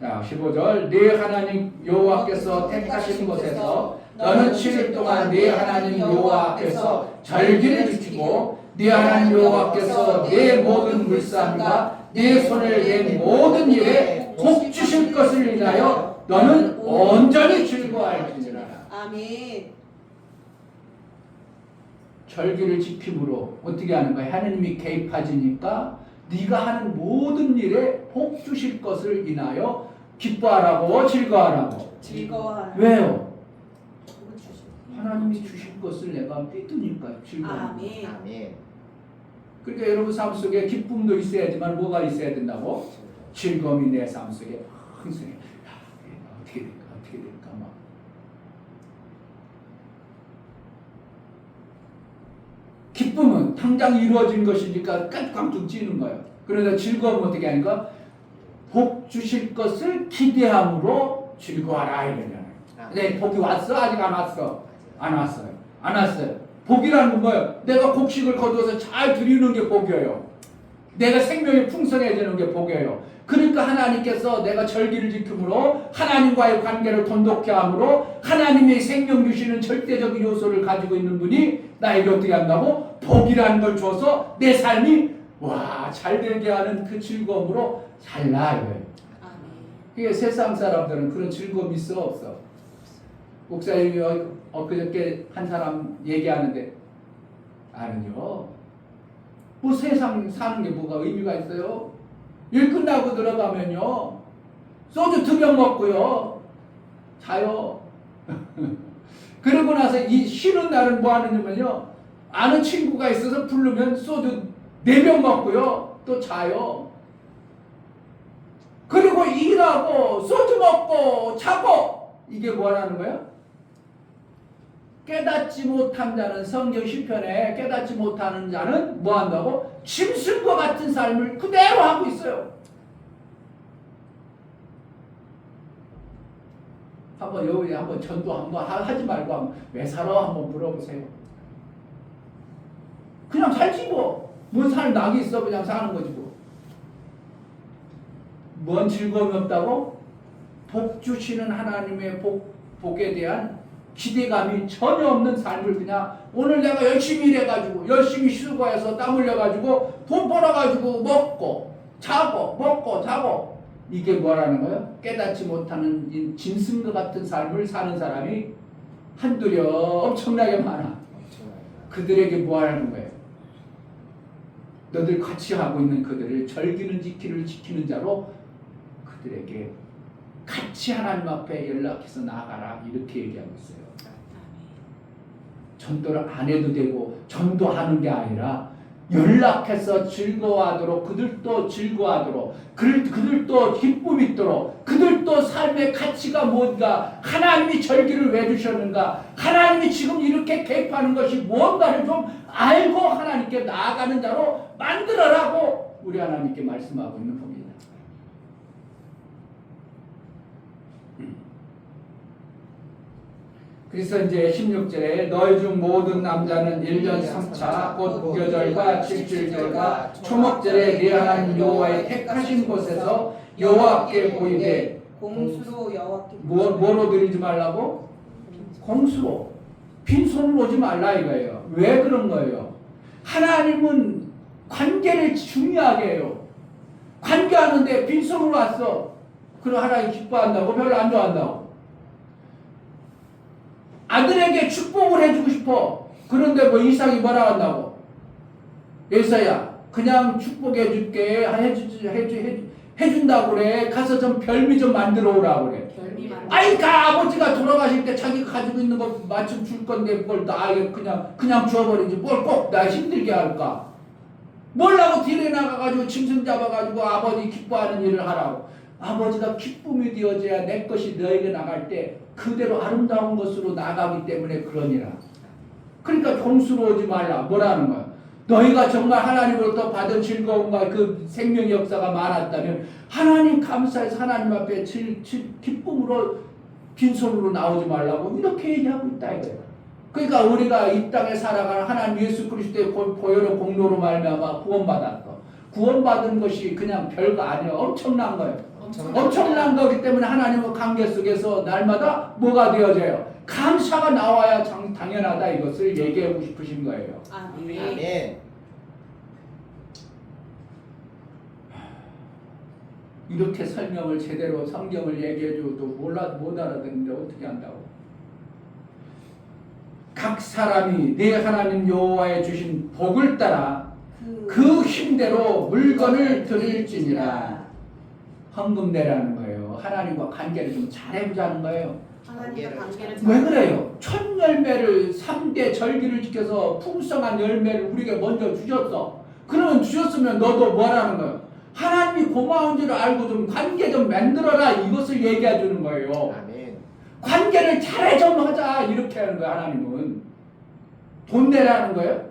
자, 15절 네 하나님 여호와께서 택하신 곳에서 너는 7일 동안 네 하나님 여호와 앞에서 절기를 지키고 네 하나님 여호와께서 네 모든 물상과 네 손을 댄 모든 일에 복 주실 것을 인하여 너는 온전히 즐거워할지니라. 아멘. 절기를 지킴으로 어떻게 하는 거야? 하나님이 개입하시니까 네가 하는 모든 일에 복 주실 것을 인하여 기뻐하라고 즐거워하라고. 즐거워하라. 왜요? 복을 주시고. 하나님이 주실 것을 내가 믿으니까 즐거워하는 거야. 아멘. 아멘. 그러니까 여러분 삶 속에 기쁨도 있어야지만 뭐가 있어야 된다고? 즐거움이 내 삶 속에 항상 어떻게 될까 어떻게 될까 막 기쁨은 당장 이루어진 것이니까 깡깡 찌는 거예요. 그러나 즐거움은 어떻게 하니까 복 주실 것을 기대함으로 즐거워하라 이러잖아요. 근데 복이 왔어? 아직 안 왔어? 안 왔어요. 안 왔어요. 복이라는 건 뭐예요? 내가 곡식을 거두어서 잘 드리는 게 복이에요. 내가 생명이 풍성해지는 게 복이에요. 그러니까 하나님께서 내가 절기를 지킴으로 하나님과의 관계를 돈독케 함으로 하나님의 생명 주시는 절대적인 요소를 가지고 있는 분이 나에게 어떻게 한다고? 복이라는 걸 줘서 내 삶이 와, 잘 되게 하는 그 즐거움으로 살라 이거예요. 아멘. 그게 세상 사람들은 그런 즐거움이 있어 없어? 목사님이 엊그저께 한 사람 얘기하는데 아니요. 뭐 세상 사는 게 뭐가 의미가 있어요? 일 끝나고 들어가면요 소주 2병 먹고요 자요. 그러고 나서 이 쉬는 날은 뭐 하느냐면요 아는 친구가 있어서 부르면 소주 4병 먹고요 또 자요. 그리고 일하고 소주 먹고 자고 이게 뭐라는 거예요? 깨닫지 못한 자는 성경 시편에 깨닫지 못하는 자는 뭐 한다고? 짐승과 같은 삶을 그대로 하고 있어요. 한번 여기 한번 전도 한번 하지 말고 한번 왜 살아 한번 물어보세요. 그냥 살지 뭐. 뭔 살 낙이 있어 그냥 사는 거지 뭐. 뭔 즐거움이 없다고? 복 주시는 하나님의 복에 대한 기대감이 전혀 없는 삶을 그냥 오늘 내가 열심히 일해가지고 열심히 수고해서 땀 흘려가지고 돈 벌어가지고 먹고 자고 이게 뭐라는 거예요? 깨닫지 못하는 짐승과 같은 삶을 사는 사람이 한둘이 엄청나게 많아. 그들에게 뭐 하는 거예요? 너들 같이 하고 있는 그들을 절기는 지키는 자로 그들에게 같이 하나님 앞에 연락해서 나아가라 이렇게 얘기하고 있어요. 전도를 안 해도 되고 전도하는 게 아니라 연락해서 즐거워하도록 그들도 즐거워하도록 그들도 기쁨이 있도록 그들도 삶의 가치가 뭔가 하나님이 절기를 왜 주셨는가 하나님이 지금 이렇게 개입하는 것이 뭔가를 좀 알고 하나님께 나아가는 자로 만들어라고 우리 하나님께 말씀하고 있는 겁니다. 그래서 이제 16절에 너희 중 모든 남자는 1년 3차 곧 무교절과 칠칠절과 초목절에 네 하나님 여호와의 택하신 곳에서 여호와께 보이되 공수로 여호와께 뭐로 드리지 말라고? 공수로 빈손으로 오지 말라 이거예요. 왜 그런 거예요? 하나님은 관계를 중요하게 해요. 관계하는데 빈손으로 왔어. 그럼 하나님 기뻐한다고? 별로 안 좋아한다고? 아들에게 축복을 해주고 싶어. 그런데 뭐 이삭이 뭐라 한다고? 예사야 그냥 축복해줄게 해준다고 그래. 가서 좀 별미 좀 만들어 오라고 그래. 별미 만들. 아이, 그 아버지가 돌아가실 때 자기가 가지고 있는 거 마침 줄 건데 뭘 나 그냥 주워버리지 뭘 꼭 나 힘들게 할까? 뭘 하고 딜에 나가가지고 짐승 잡아가지고 아버지 기뻐하는 일을 하라고. 아버지가 기쁨이 되어져야 내 것이 너에게 나갈 때 그대로 아름다운 것으로 나가기 때문에 그러니라. 그러니까 종스러워하지 말라. 뭐라는 거야? 너희가 정말 하나님으로부터 받은 즐거움과 그 생명의 역사가 많았다면 하나님 감사해서 하나님 앞에 기쁨으로 빈손으로 나오지 말라고 이렇게 얘기하고 있다 이거예요. 그러니까 우리가 이 땅에 살아가는 하나님 예수 그리스도의 보혈의 공로로 말미암아 구원받았어. 구원받은 것이 그냥 별거 아니에요. 엄청난 거예요. 엄청난 거기 때문에 하나님과 관계 속에서 날마다 뭐가 되어져요? 감사가 나와야 당연하다 이것을 얘기하고 싶으신 거예요. 아멘. 아멘. 이렇게 설명을 제대로 성경을 얘기해줘도 못 알아듣는데 어떻게 한다고? 각 사람이 내 하나님 여호와의 주신 복을 따라 그 힘대로 물건을 드릴지니라. 헌금 내라는 거예요. 하나님과 관계를 좀 잘해보자는 거예요. 하나님과 관계를 왜 그래요? 첫 열매를 3대 절기를 지켜서 풍성한 열매를 우리에게 먼저 주셨어. 그러면 주셨으면 너도 뭐라는 거예요? 하나님이 고마운 줄 알고 좀 관계 좀 만들어라 이것을 얘기해 주는 거예요. 아멘. 관계를 잘해 좀 하자 이렇게 하는 거예요. 하나님은 돈 내라는 거예요.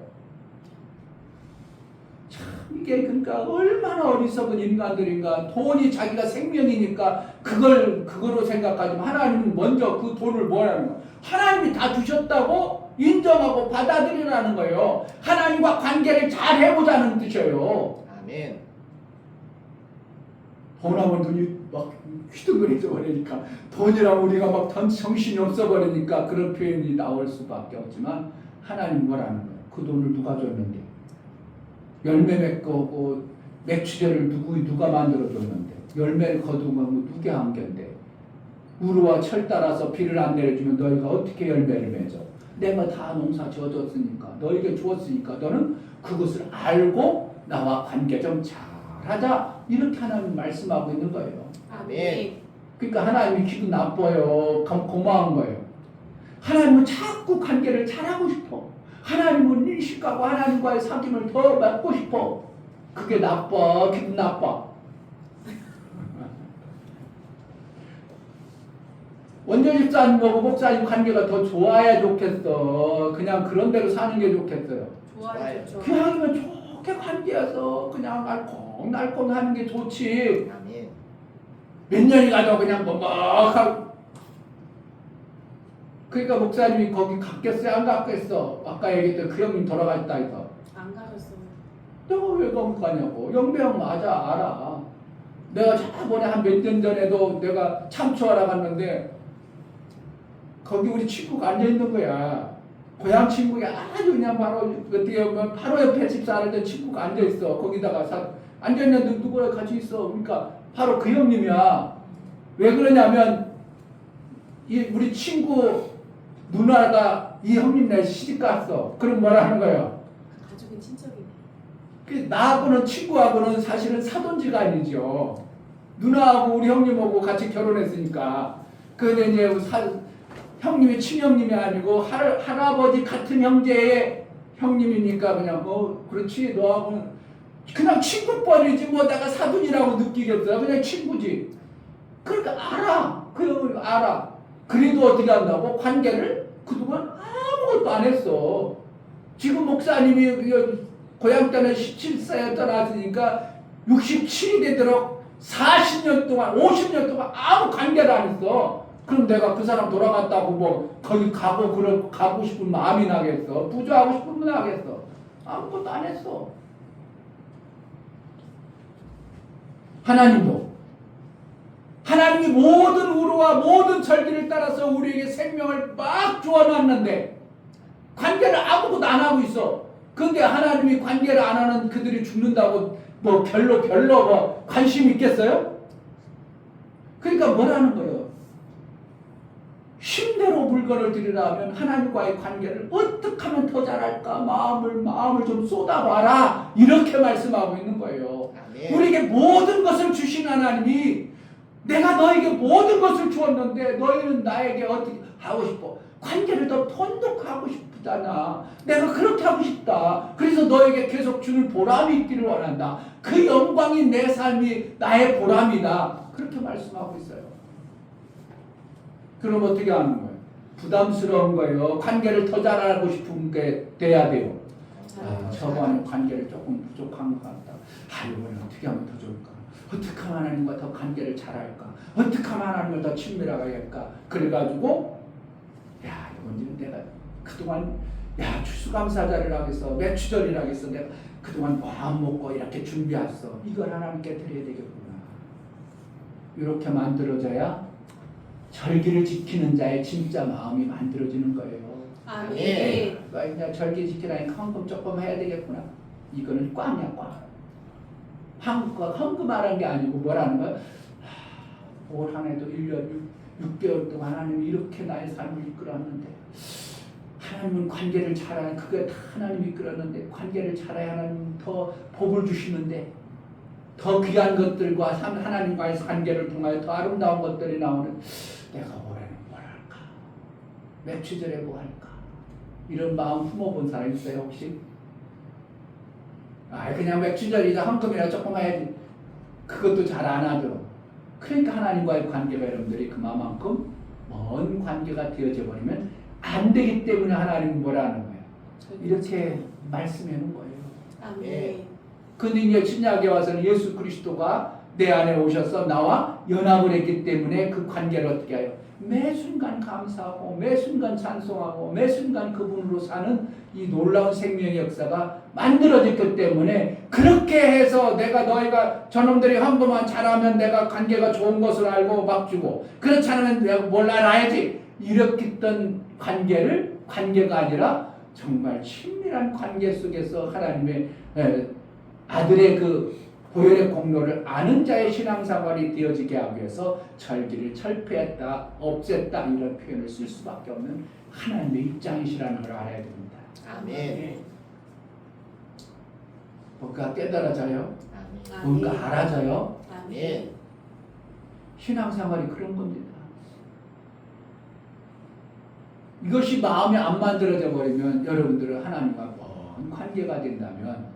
참 이게 그러니까 얼마나 어리석은 인간들인가. 돈이 자기가 생명이니까 그거로 생각하지만 하나님은 먼저 그 돈을 뭐라는 거예요? 하나님이 다 주셨다고 인정하고 받아들이라는 거예요. 하나님과 관계를 잘 해보자는 뜻이에요. 아멘. 돈하면 눈이 막 휘둥그레져 버리니까 돈이라면 우리가 막 정신이 없어 버리니까 그런 표현이 나올 수밖에 없지만 하나님 뭐라는 거예요? 그 돈을 누가 줬는데? 열매 맺고 맥주제를 누가 만들어 줬는데? 열매를 거두면 누게 한 건데? 우루와 철 따라서 비를 안 내려주면 너희가 어떻게 열매를 맺어? 내가 다 농사 지어줬으니까 너에게 주었으니까 너는 그것을 알고 나와 관계 좀 잘하자 이렇게 하나님 말씀하고 있는 거예요. 아멘. 그러니까 하나님이 기분 나빠요. 고마운 거예요. 하나님은 자꾸 관계를 잘하고 싶어. 하나님은 인식하고 하나님과의 사귐을 더 맺고 싶어. 그게 나빠. 기분 나빠. 원전 집사님하고 목사님 관계가 더 좋아야 좋겠어. 그냥 그런 대로 사는 게 좋겠어요. 좋아요. 좋죠. 그냥이면 좋게 관계해서 그냥 알콩달콩 하는 게 좋지. 아멘. 몇 년이 가도 그냥 먹먹하고. 그러니까 목사님이 거기 갔겠어요? 안 갔겠어? 아까 얘기했던 그 형님 돌아갔다 해서. 안 가셨어요. 내가 왜 거기 가냐고. 영배형 맞아, 알아. 내가 저번에 한 몇 년 전에도 내가 참초하러 갔는데 거기 우리 친구가 앉아있는 거야. 고향 친구가 아주 그냥 바로 어떻게 보면 바로 옆에 집 살았던 친구가 앉아있어. 거기다가 앉아있는데 누구랑 같이 있어. 그러니까 바로 그 형님이야. 왜 그러냐면 우리 친구 누나가 이 형님네 시집 갔어. 그럼 뭐라 하는 거예요? 가족은 친척이네. 그 나하고는 친구하고는 사실은 사돈지간이죠. 누나하고 우리 형님하고 같이 결혼했으니까. 근데 이제 형님이 친형님이 아니고 할아버지 같은 형제의 형님이니까 그냥 그렇지 너하고는 그냥 친구뻘이지 뭐 내가 사돈이라고 느끼겠어요. 그냥 친구지. 그러니까 알아. 그 형을 알아. 그래도 어떻게 한다고? 관계를 그동안 아무것도 안 했어. 지금 목사님이 고향 때는 17세에 떠났으니까 67이 되도록 40년 동안 50년 동안 아무 관계를 안 했어. 그럼 내가 그 사람 돌아갔다고 뭐 거기 가고 싶은 마음이 나겠어? 부조하고 싶은 마음이 나겠어? 아무것도 안 했어. 하나님도 하나님이 모든 우루와 모든 절기를 따라서 우리에게 생명을 막 주어놨는데 관계를 아무것도 안 하고 있어. 그런데 하나님이 관계를 안 하는 그들이 죽는다고 뭐 별로 뭐 관심 있겠어요? 그러니까 뭐라는 거예요? 힘대로 물건을 드리려면 하나님과의 관계를 어떻게 하면 더 잘할까 마음을 좀 쏟아봐라 이렇게 말씀하고 있는 거예요. 아멘. 우리에게 모든 것을 주신 하나님이 내가 너에게 모든 것을 주었는데 너희는 나에게 어떻게 하고 싶어? 관계를 더 돈독하고 싶잖아. 내가 그렇게 하고 싶다. 그래서 너에게 계속 주는 보람이 있기를 원한다. 그 영광이 내 삶이 나의 보람이다. 그렇게 말씀하고 있어요. 그럼 어떻게 하는 거예요? 부담스러운 거예요. 관계를 더 잘하고 싶은 게 돼야 돼요. 저번에 관계를 조금 부족한 것 같다. 이번에 어떻게 하면 더 좋을까? 어떻게 하면 하나님과 더 관계를 잘할까? 어떻게 하면 하나님을 더 친밀하게 할까? 그래가지고 이번 내가 그동안 추수감사절을 하겠어, 매추절이라 하겠어, 내가 그동안 마음 먹고 이렇게 준비했어. 이걸 하나님께 드려야 되겠구나. 이렇게 만들어져야 절기를 지키는 자의 진짜 마음이 만들어지는 거예요. 아멘. 그러니까 절기 지키라니까 헌금 조금 해야 되겠구나. 이거는 꽝이야, 꽝. 헌금하라는 게 아니고 뭐라는 거야? 올 한 해도 1년 6개월 동안 하나님이 이렇게 나의 삶을 이끌었는데 하나님은 관계를 잘하는 그게 다 하나님이 이끌었는데 관계를 잘해야 하나님은 더 복을 주시는데 더 귀한 것들과 하나님과의 관계를 통하여 더 아름다운 것들이 나오는 내가 올해는 뭘 할까? 매추절에 뭐 할까? 이런 마음 품어본 사람 있어요 혹시? 그냥 매추절이자 헌금이나 조금 해야지. 그것도 잘 안 하죠. 그러니까 하나님과의 관계가 여러분들이 그만큼 먼 관계가 되어져 버리면 안 되기 때문에 하나님은 뭐라는 거예요? 이렇게 말씀해 놓은 거예요. 아멘. 근데 이제 신약에 와서는 예수 그리스도가 내 안에 오셔서 나와 연합을 했기 때문에 그 관계를 어떻게 해요? 매 순간 감사하고 매 순간 찬송하고 매 순간 그분으로 사는 이 놀라운 생명의 역사가 만들어졌기 때문에 그렇게 해서 너희가 저놈들이 헌금만 잘하면 내가 관계가 좋은 것을 알고 막 주고 그렇지 않으면 내가 뭘 알아야지 이렇게 했던 관계가 아니라 정말 친밀한 관계 속에서 하나님의 아들의 그 보혈의 공로를 아는 자의 신앙생활이 되어지게 하기 위해서 절기를 철폐했다, 없앴다 이런 표현을 쓸 수밖에 없는 하나님의 입장이시라는 걸 알아야 됩니다. 아멘. 뭔가 깨달아져요? 아멘. 뭔가 알아져요? 아멘. 신앙생활이 그런 겁니다. 이것이 마음에 안 만들어져 버리면 여러분들은 하나님과 먼 관계가 된다면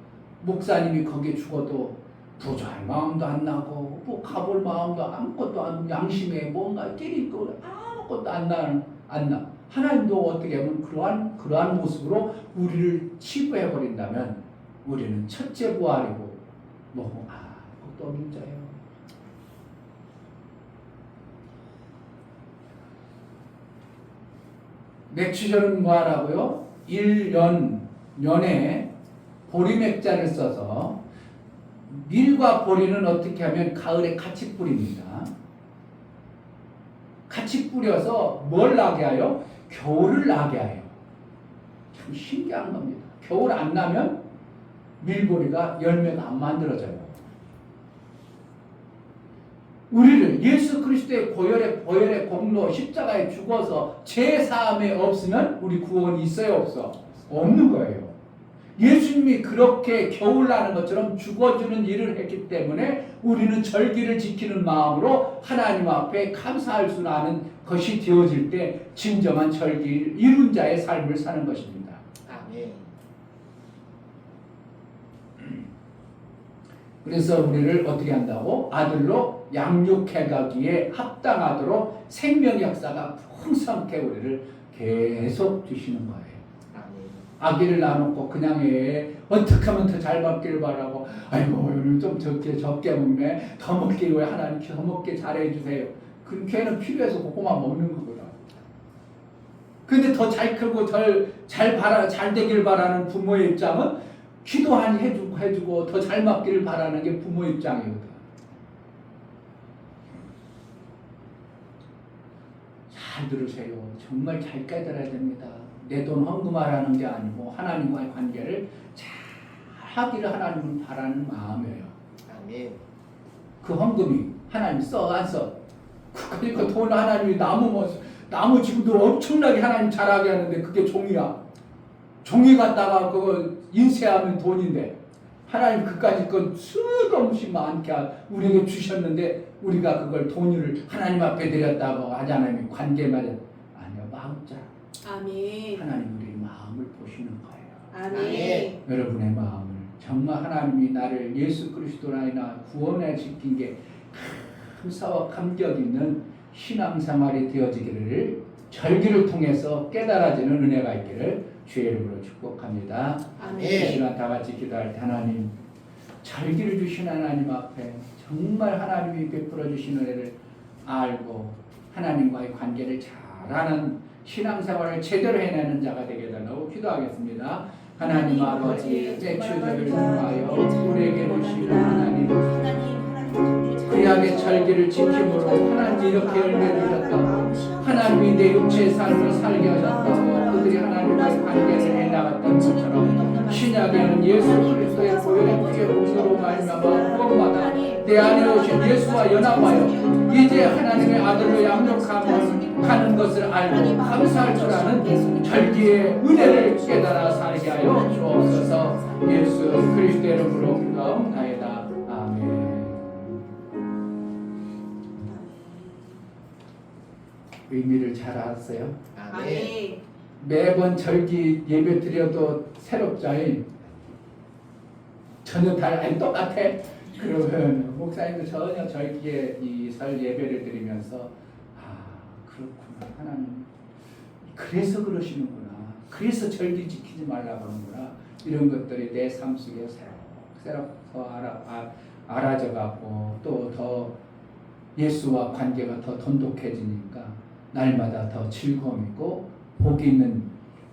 목사님이 거기에 죽어도 부조할 마음도 안 나고 뭐 가볼 마음도 아무것도 안 양심에 뭔가 끼리 있고 아무것도 안 나. 하나님도 어떻게 하면 그러한 모습으로 우리를 치부해 버린다면 우리는 첫째 부활이고 그것도 문제예요. 맥추절은 뭐하라고요? 1년에 보리맥자를 써서 밀과 보리는 어떻게 하면 가을에 같이 뿌립니다. 같이 뿌려서 뭘 나게 하여? 겨울을 나게 하여. 참 신기한 겁니다. 겨울 안 나면 밀보리가 열매가 안 만들어져요. 우리를 예수 그리스도의 보혈의 공로 십자가에 죽어서 죄 사함에 없으면 우리 구원이 있어요 없어? 없는 거예요. 예수님이 그렇게 겨울 나는 것처럼 죽어주는 일을 했기 때문에 우리는 절기를 지키는 마음으로 하나님 앞에 감사할 수 나는 것이 되어질 때 진정한 절기를 이룬 자의 삶을 사는 것입니다. 아멘. 그래서 우리를 어떻게 한다고? 아들로 양육해가기에 합당하도록 생명 역사가 풍성하게 우리를 계속 주시는 거예요. 아기를 낳아놓고 그냥 어떻게 하면 더 잘 먹기를 바라고 오늘 좀 적게 먹네 더 먹게 왜 하나님 더 먹게 잘해주세요. 그럼 걔는 필요해서 그거만 먹는 거구나. 근데 더 잘 크고 잘 되길 바라는 부모의 입장은 기도하니 해주고 더 잘 먹기를 바라는 게 부모 입장이거든. 잘 들으세요. 정말 잘 깨달아야 됩니다. 내 돈 헌금하라는 게 아니고 하나님과의 관계를 잘 하기를 하나님은 바라는 마음이에요. 아멘. 그 헌금이 하나님 써 안 써? 그러니까 돈 하나님이 나무 지구도 엄청나게 하나님 잘하게 하는데 그게 종이야. 종이 갖다가 그거 인쇄하면 돈인데 하나님 그까짓 건 수도 없이 많게 우리에게 주셨는데 우리가 그걸 돈을 하나님 앞에 드렸다고 하잖아요. 관계 말이야. 아니요, 마음자. 아멘. 하나님 우리 마음을 보시는 거예요. 아멘. 여러분의 마음을 정말 하나님이 나를 예수 그리스도로 인하 구원에 지킨 게 감사와 감격 있는 신앙생활이 되어지기를 절기를 통해서 깨달아지는 은혜가 있기를 주의 이름으로 축복합니다. 이 아멘. 시간 다 같이 기도할 때 하나님 절기를 주신 하나님 앞에 정말 하나님이 베풀어 주신 은혜를 알고 하나님과의 관계를 잘하는 신앙생활을 제대로 해내는 자가 되게 달라고 기도하겠습니다. 하나님 아버지 매출절을 통하여 우리에게 주시는 하나님 구약의 절기를 지킴으로 하나님 이렇게 열매를 주셨다고 하나님이 내 육체의 삶을 살게 하셨다고 그들이 하나님과의 관계를 해나갔던 것처럼 신약에는 예수 그리스도의 보혈의 피의 공로로 말미암아 구원받아 내 안에 오신 예수와 연합하여 이제 하나님의 아들로 양육함을 가는 것을 알고 감사할 줄 아는 절기의 은혜를 깨달아 살게 하여 주옵소서. 예수 그리스도의 이름으로 기도하옵나이다. 아멘. 의미를 잘 아세요? 아멘. 매번 절기 예배 드려도 새롭자인 전혀 아니 똑같아. 그러면 목사님도 전혀 절기에 이 설 예배를 드리면서 그렇구나 하나님 그래서 그러시는구나 그래서 절기 지키지 말라고 하는구나 이런 것들이 내 삶 속에 새롭게 알아져가고 또 더 예수와 관계가 더 돈독해지니까 날마다 더 즐거움 있고 복이 있는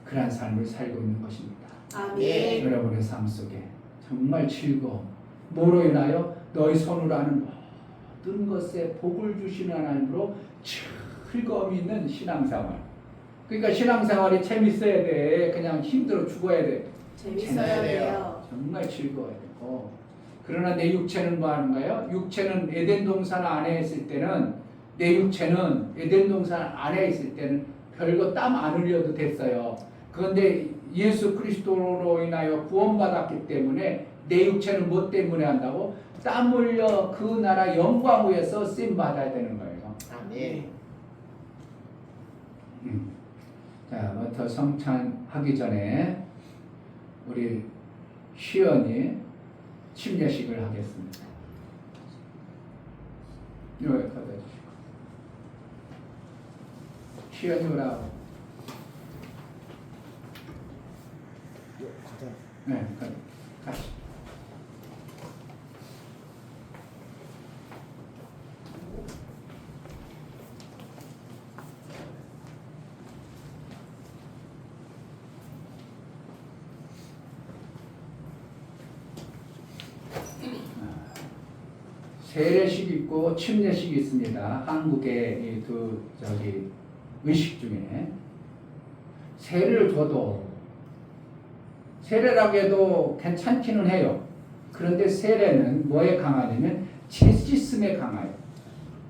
그러한 삶을 살고 있는 것입니다. 아멘. 여러분의 삶 속에 정말 즐거움 뭐로 인하여 너희 손으로 하는 모든 것에 복을 주시는 하나님으로 즐거움이 있는 신앙생활. 그러니까 신앙생활이 재밌어야 돼. 그냥 힘들어 죽어야 돼. 재밌어야 돼요. 정말 즐거워야 되고. 그러나 내 육체는 뭐 하는가요? 육체는 에덴 동산 안에 있을 때는 내 육체는 에덴 동산 안에 있을 때는 별거 땀 안 흘려도 됐어요. 그런데 예수 그리스도로 인하여 구원받았기 때문에 내 육체는 뭐 때문에 한다고? 땀 흘려 그 나라 영광 위에서 쓰임 받아야 되는 거예요. 아멘. 자, 먼저 성찬하기 전에 우리 시연이 침례식을 하겠습니다. 이거 받아주시고 시연이 오라고. 네, 가시. 세례식 있고 침례식 있습니다. 한국의 이 두 의식 중에 세례를 줘도 세례라고 해도 괜찮기는 해요. 그런데 세례는 뭐에 강하냐면 죄 씻음에 강해요.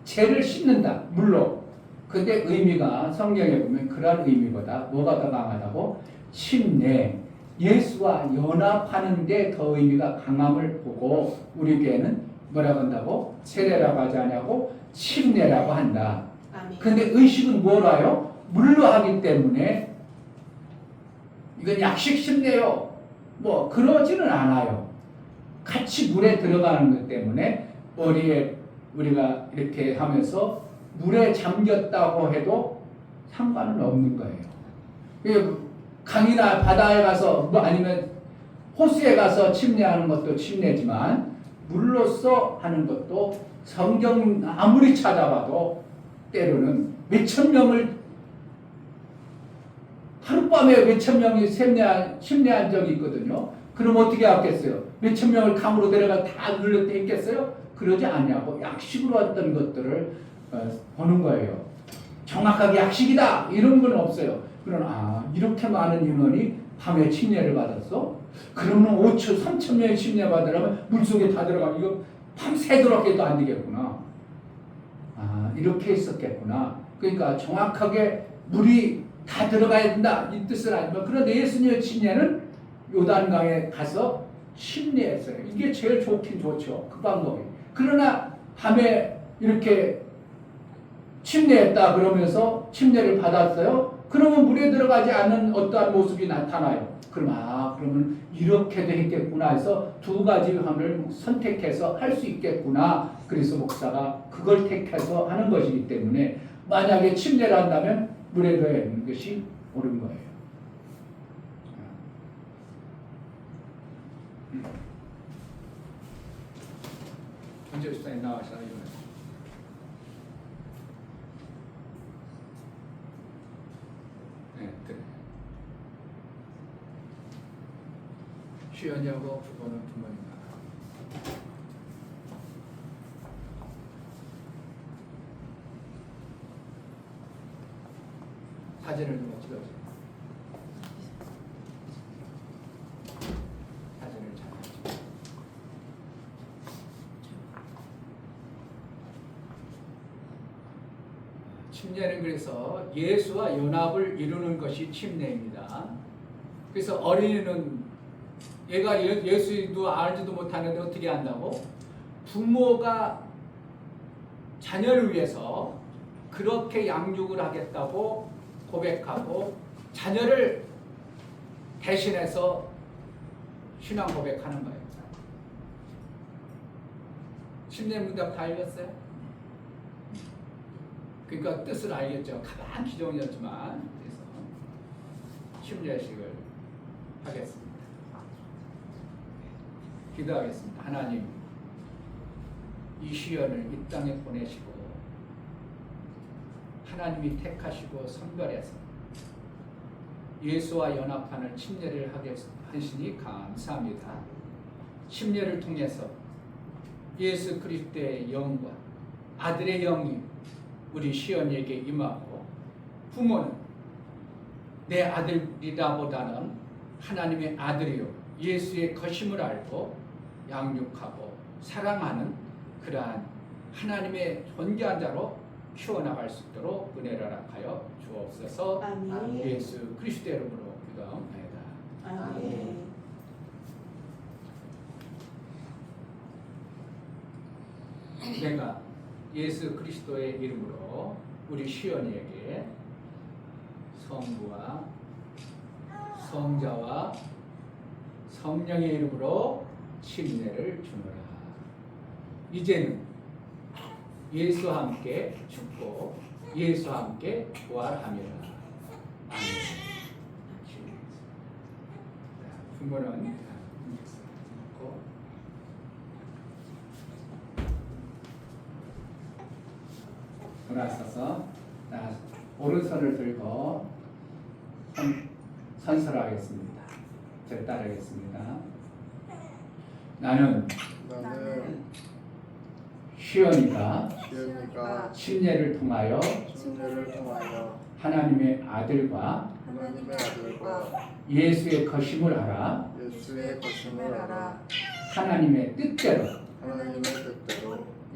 죄를 씻는다 물로. 근데 의미가 성경에 보면 그런 의미보다 뭐가 더 강하다고? 침례, 예수와 연합하는 데 더 의미가 강함을 보고 우리 교회는 뭐라고 한다고? 세례라고 하지 않냐고? 침례라고 한다. 아멘. 근데 의식은 뭐라요? 물로 하기 때문에 이건 약식 침례요. 뭐 그러지는 않아요. 같이 물에 들어가는 것 때문에 머리에 우리가 이렇게 하면서 물에 잠겼다고 해도 상관은 없는 거예요. 강이나 바다에 가서 뭐 아니면 호수에 가서 침례하는 것도 침례지만 물로써 하는 것도 성경 아무리 찾아봐도 때로는 몇천 명을 하룻밤에 몇천 명이 침례한 적이 있거든요. 그럼 어떻게 하겠어요? 몇천 명을 강으로 데려가 다 눌렀다 했겠어요? 그러지 않냐고 약식으로 했던 것들을 보는 거예요. 정확하게 약식이다 이런 건 없어요. 그러나 이렇게 많은 인원이 밤에 침례를 받았어? 그러면 5천, 3천 명이 침례 받으려면 물속에 다 들어가면 이거 밤새도록 해도 안 되겠구나. 이렇게 있었겠구나. 그러니까 정확하게 물이 다 들어가야 된다 이 뜻은 아니지만 그런데 예수님의 침례는 요단강에 가서 침례했어요. 이게 제일 좋긴 좋죠. 그 방법이. 그러나 밤에 이렇게 침례했다 그러면서 침례를 받았어요. 그러면 물에 들어가지 않는 어떠한 모습이 나타나요. 그러면 이렇게도 했겠구나 해서 두 가지 방을 선택해서 할 수 있겠구나. 그래서 목사가 그걸 택해서 하는 것이기 때문에 만약에 침례를 한다면 물에 들어야 있는 것이 옳은 거예요. 현재 수단에 나와서 이거는 시연이하고 부모는 부모님과 사진을 좀 찍어주세요. 사진을 잘 찍어주세요. 침례는 그래서 예수와 연합을 이루는 것이 침례입니다. 그래서 어린이는 얘가 예수도 알지도 못하는데 어떻게 한다고? 부모가 자녀를 위해서 그렇게 양육을 하겠다고 고백하고 자녀를 대신해서 신앙 고백하는 거예요. 침례 문답 다 읽었어요? 그러니까 뜻을 알겠죠. 가만 기종이었지만 그래서 침례식을 하겠습니다. 기도하겠습니다. 하나님, 이 시연을 이 땅에 보내시고 하나님이 택하시고 선별해서 예수와 연합하는 침례를 하시니 감사합니다. 침례를 통해서 예수 그리스도의 영과 아들의 영이 우리 시연에게 임하고 부모는 내 아들이라보다는 하나님의 아들이요 예수의 것임을 알고 양육하고 사랑하는 그러한 하나님의 존귀한 자로 키워나갈 수 있도록 은혜를 허락하여 주옵소서. 아멘. 예수 그리스도 이름으로 기도합니다. 아멘. 내가 예수 그리스도의 이름으로 우리 시연이에게 성부와 성자와 성령의 이름으로 침례를 주노라. 이제는 예수와 함께 죽고 예수와 함께 부활함이라. 아멘. 부모는 돌아서서 오른손을 들고 선서하겠습니다. 제 따르겠습니다. 나는 시연이가 침례를 통하여 하나님의 아들과 예수의 것임을 알아 하나님의 뜻대로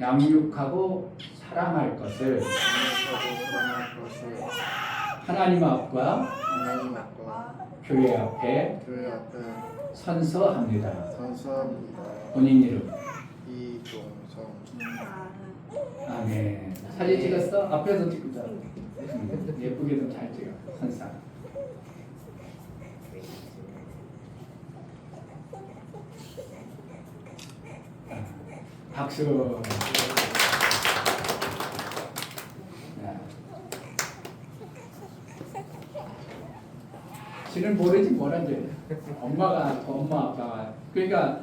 양육하고 사랑할 것을 하나님 앞과 교회 앞에 선서합니다. 본인 이름. 이종성. 아멘. 사진 찍었어? 앞에서 찍자. 예쁘게 좀 잘 찍어. 선사. 박수. 지는 모르지 뭐라지. 엄마 아빠가. 그러니까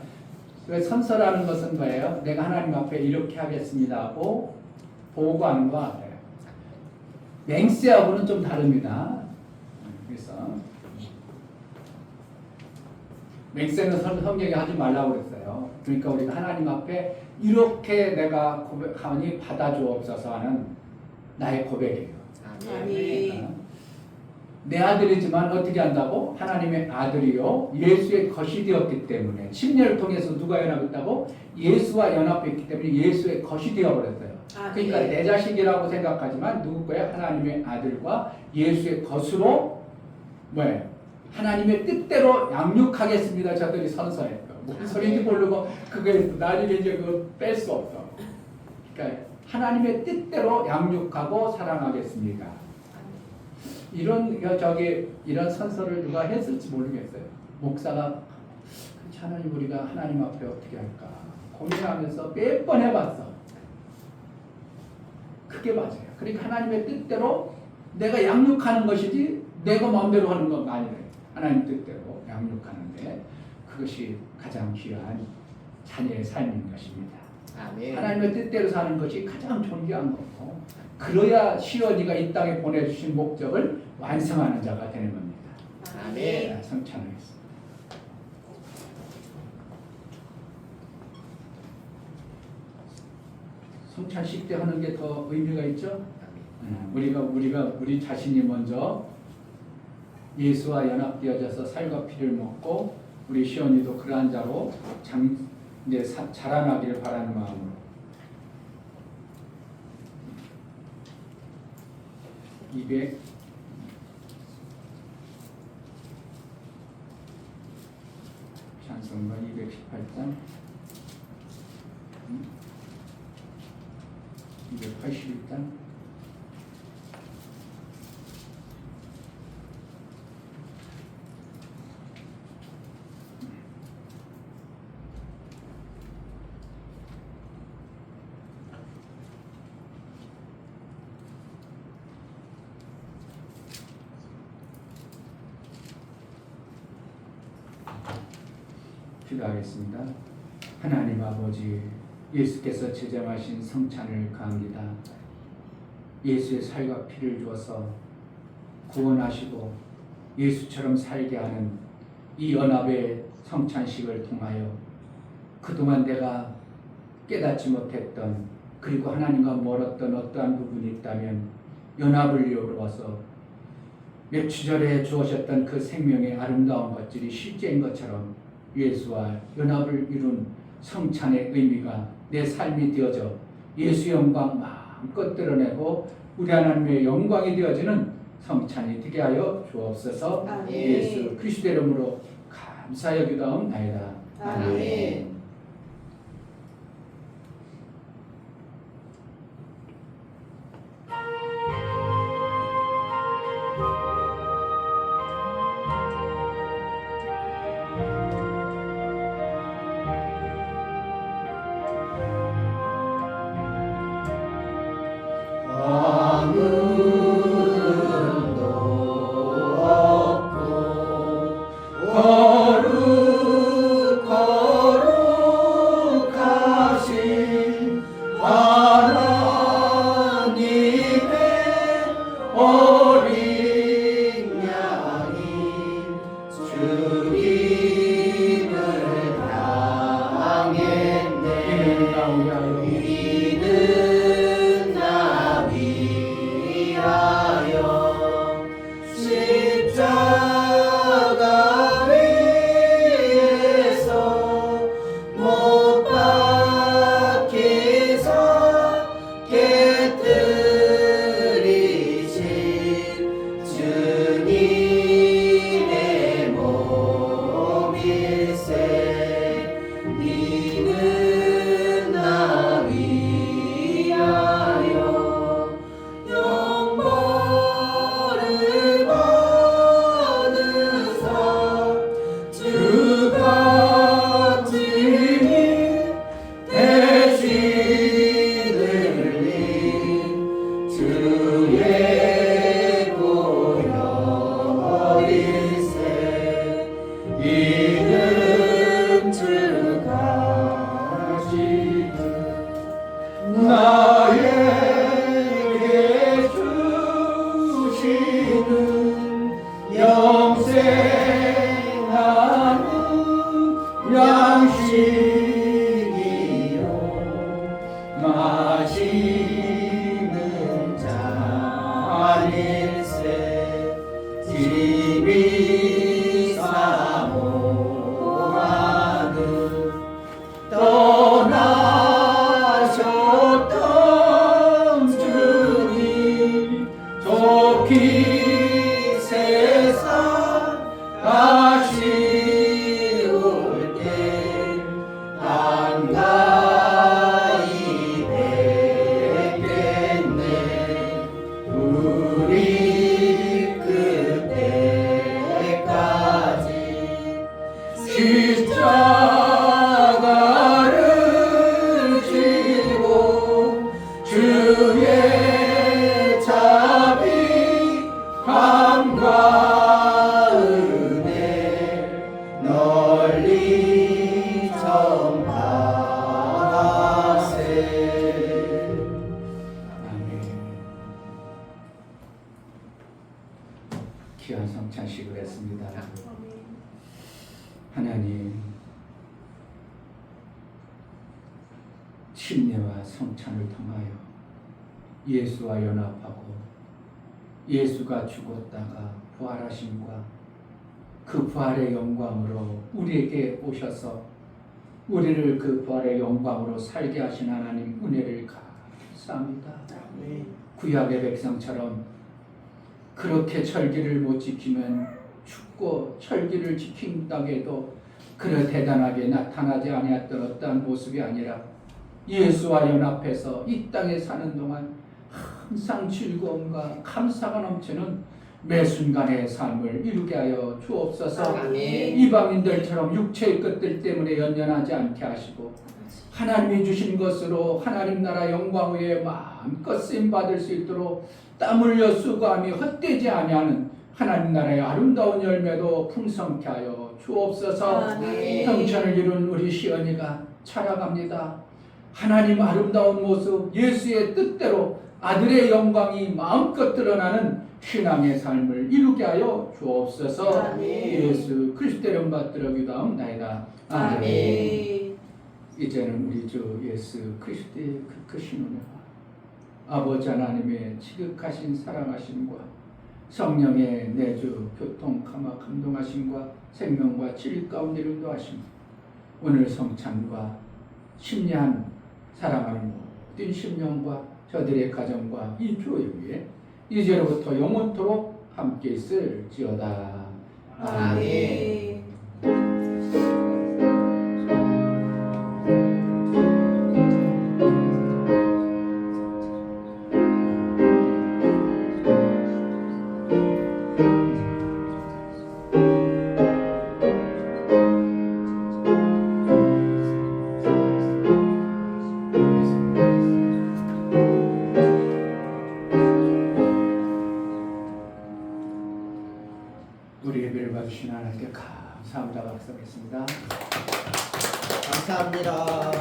그 선서라는 것은 뭐예요? 내가 하나님 앞에 이렇게 하겠습니다 하고 보고하는 거 같아요. 맹세하고는 좀 다릅니다. 그래서 맹세는 성경에 하지 말라고 그랬어요. 그러니까 우리가 하나님 앞에 이렇게 내가 고백하니 받아주옵소서 하는 나의 고백이에요. 아멘. 내 아들이지만 어떻게 한다고? 하나님의 아들이요 예수의 것이 되었기 때문에 침례를 통해서 누가 연합했다고? 예수와 연합했기 때문에 예수의 것이 되어버렸어요. 그러니까 내 자식이라고 생각하지만 누구 거야? 하나님의 아들과 예수의 것으로 뭐예요? 하나님의 뜻대로 양육하겠습니다. 저들이 선서했고 무슨 소리인지 모르고 그게 나중에 이제 그거 뺄 수 없어. 그러니까 하나님의 뜻대로 양육하고 사랑하겠습니까? 이런 이런 선서를 누가 했을지 모르겠어요. 목사가 하나님 우리가 하나님 앞에 어떻게 할까 고민하면서 몇 번 해봤어. 그게 맞아요. 그러니까 하나님의 뜻대로 내가 양육하는 것이지 내가 마음대로 하는 건 아니래. 하나님 뜻대로 양육하는데 그것이 가장 귀한 자녀의 삶인 것입니다. 아멘. 하나님의 뜻대로 사는 것이 가장 존귀한 거고 그래야 시어니가 이 땅에 보내주신 목적을 완성하는 자가 되는 겁니다. 아멘. 성찬하겠습니다. 성찬식 때 하는 게 더 의미가 있죠? 우리 자신이 먼저 예수와 연합되어져서 살과 피를 먹고 우리 시온이도 그러한 자로 이제 자라나기를 바라는 마음으로 200 찬송가 218장 281장 기도하겠습니다. 하나님 아버지, 예수께서 제정하신 성찬을 감사합니다. 예수의 살과 피를 주어서 구원하시고 예수처럼 살게 하는 이 연합의 성찬식을 통하여 그동안 내가 깨닫지 못했던 그리고 하나님과 멀었던 어떠한 부분이 있다면 연합을 이루어서 맺추절에 주어졌던 그 생명의 아름다운 것들이 실제인 것처럼 예수와 연합을 이룬 성찬의 의미가 내 삶이 되어져 예수 영광 마음껏 드러내고 우리 하나님의 영광이 되어지는 성찬이 되게 하여 주옵소서. 아멘. 예수 그리스도의 이름으로 감사 여기다옵나이다. 아멘. 나에게 주시는 영생하는 양식이요 마시는 잔일세 집이 사모하는 떠나셨던 하나님, 침례와 성찬을 통하여 예수와 연합하고 예수가 죽었다가 부활하심과 그 부활의 영광으로 우리에게 오셔서 우리를 그 부활의 영광으로 살게 하신 하나님 은혜를 감사합니다. 구약의 백성처럼 그렇게 절기를 못 지키면 죽고 절기를 지킨다고 해도 그래 대단하게 나타나지 아니했던 어떠한 모습이 아니라 예수와 연합해서 이 땅에 사는 동안 항상 즐거움과 감사가 넘치는 매 순간의 삶을 이루게 하여 주옵소서. 아멘. 이방인들처럼 육체의 것들 때문에 연연하지 않게 하시고 하나님이 주신 것으로 하나님 나라 영광 위에 마음껏 쓰임 받을 수 있도록 땀 흘려 수고하며 헛되지 아니하는 하나님 나라의 아름다운 열매도 풍성케 하여 주옵소서. 아멘. 성찬을 이룬 우리 시연이가 살아갑니다. 하나님 아름다운 모습 예수의 뜻대로 아들의 영광이 마음껏 드러나는 신앙의 삶을 이루게 하여 주옵소서. 아멘. 예수 그리스도의 이름 받들어 기도하옵나이다. 아멘. 아멘. 이제는 우리 주 예수 그리스도의 그 크신 은혜와 아버지 하나님의 지극하신 사랑하심과 성령의 내주 교통 감화 감동하심과 생명과 진리 가운데 인도하심, 오늘 성찬과 심리한 사랑하는 모든 심령과 저들의 가정과 이 교회 위에 이제로부터 영원토록 함께 있을지어다. 아멘. 우리 예배를 받으신 하나님께 감사합니다. 박수하겠습니다. 감사합니다.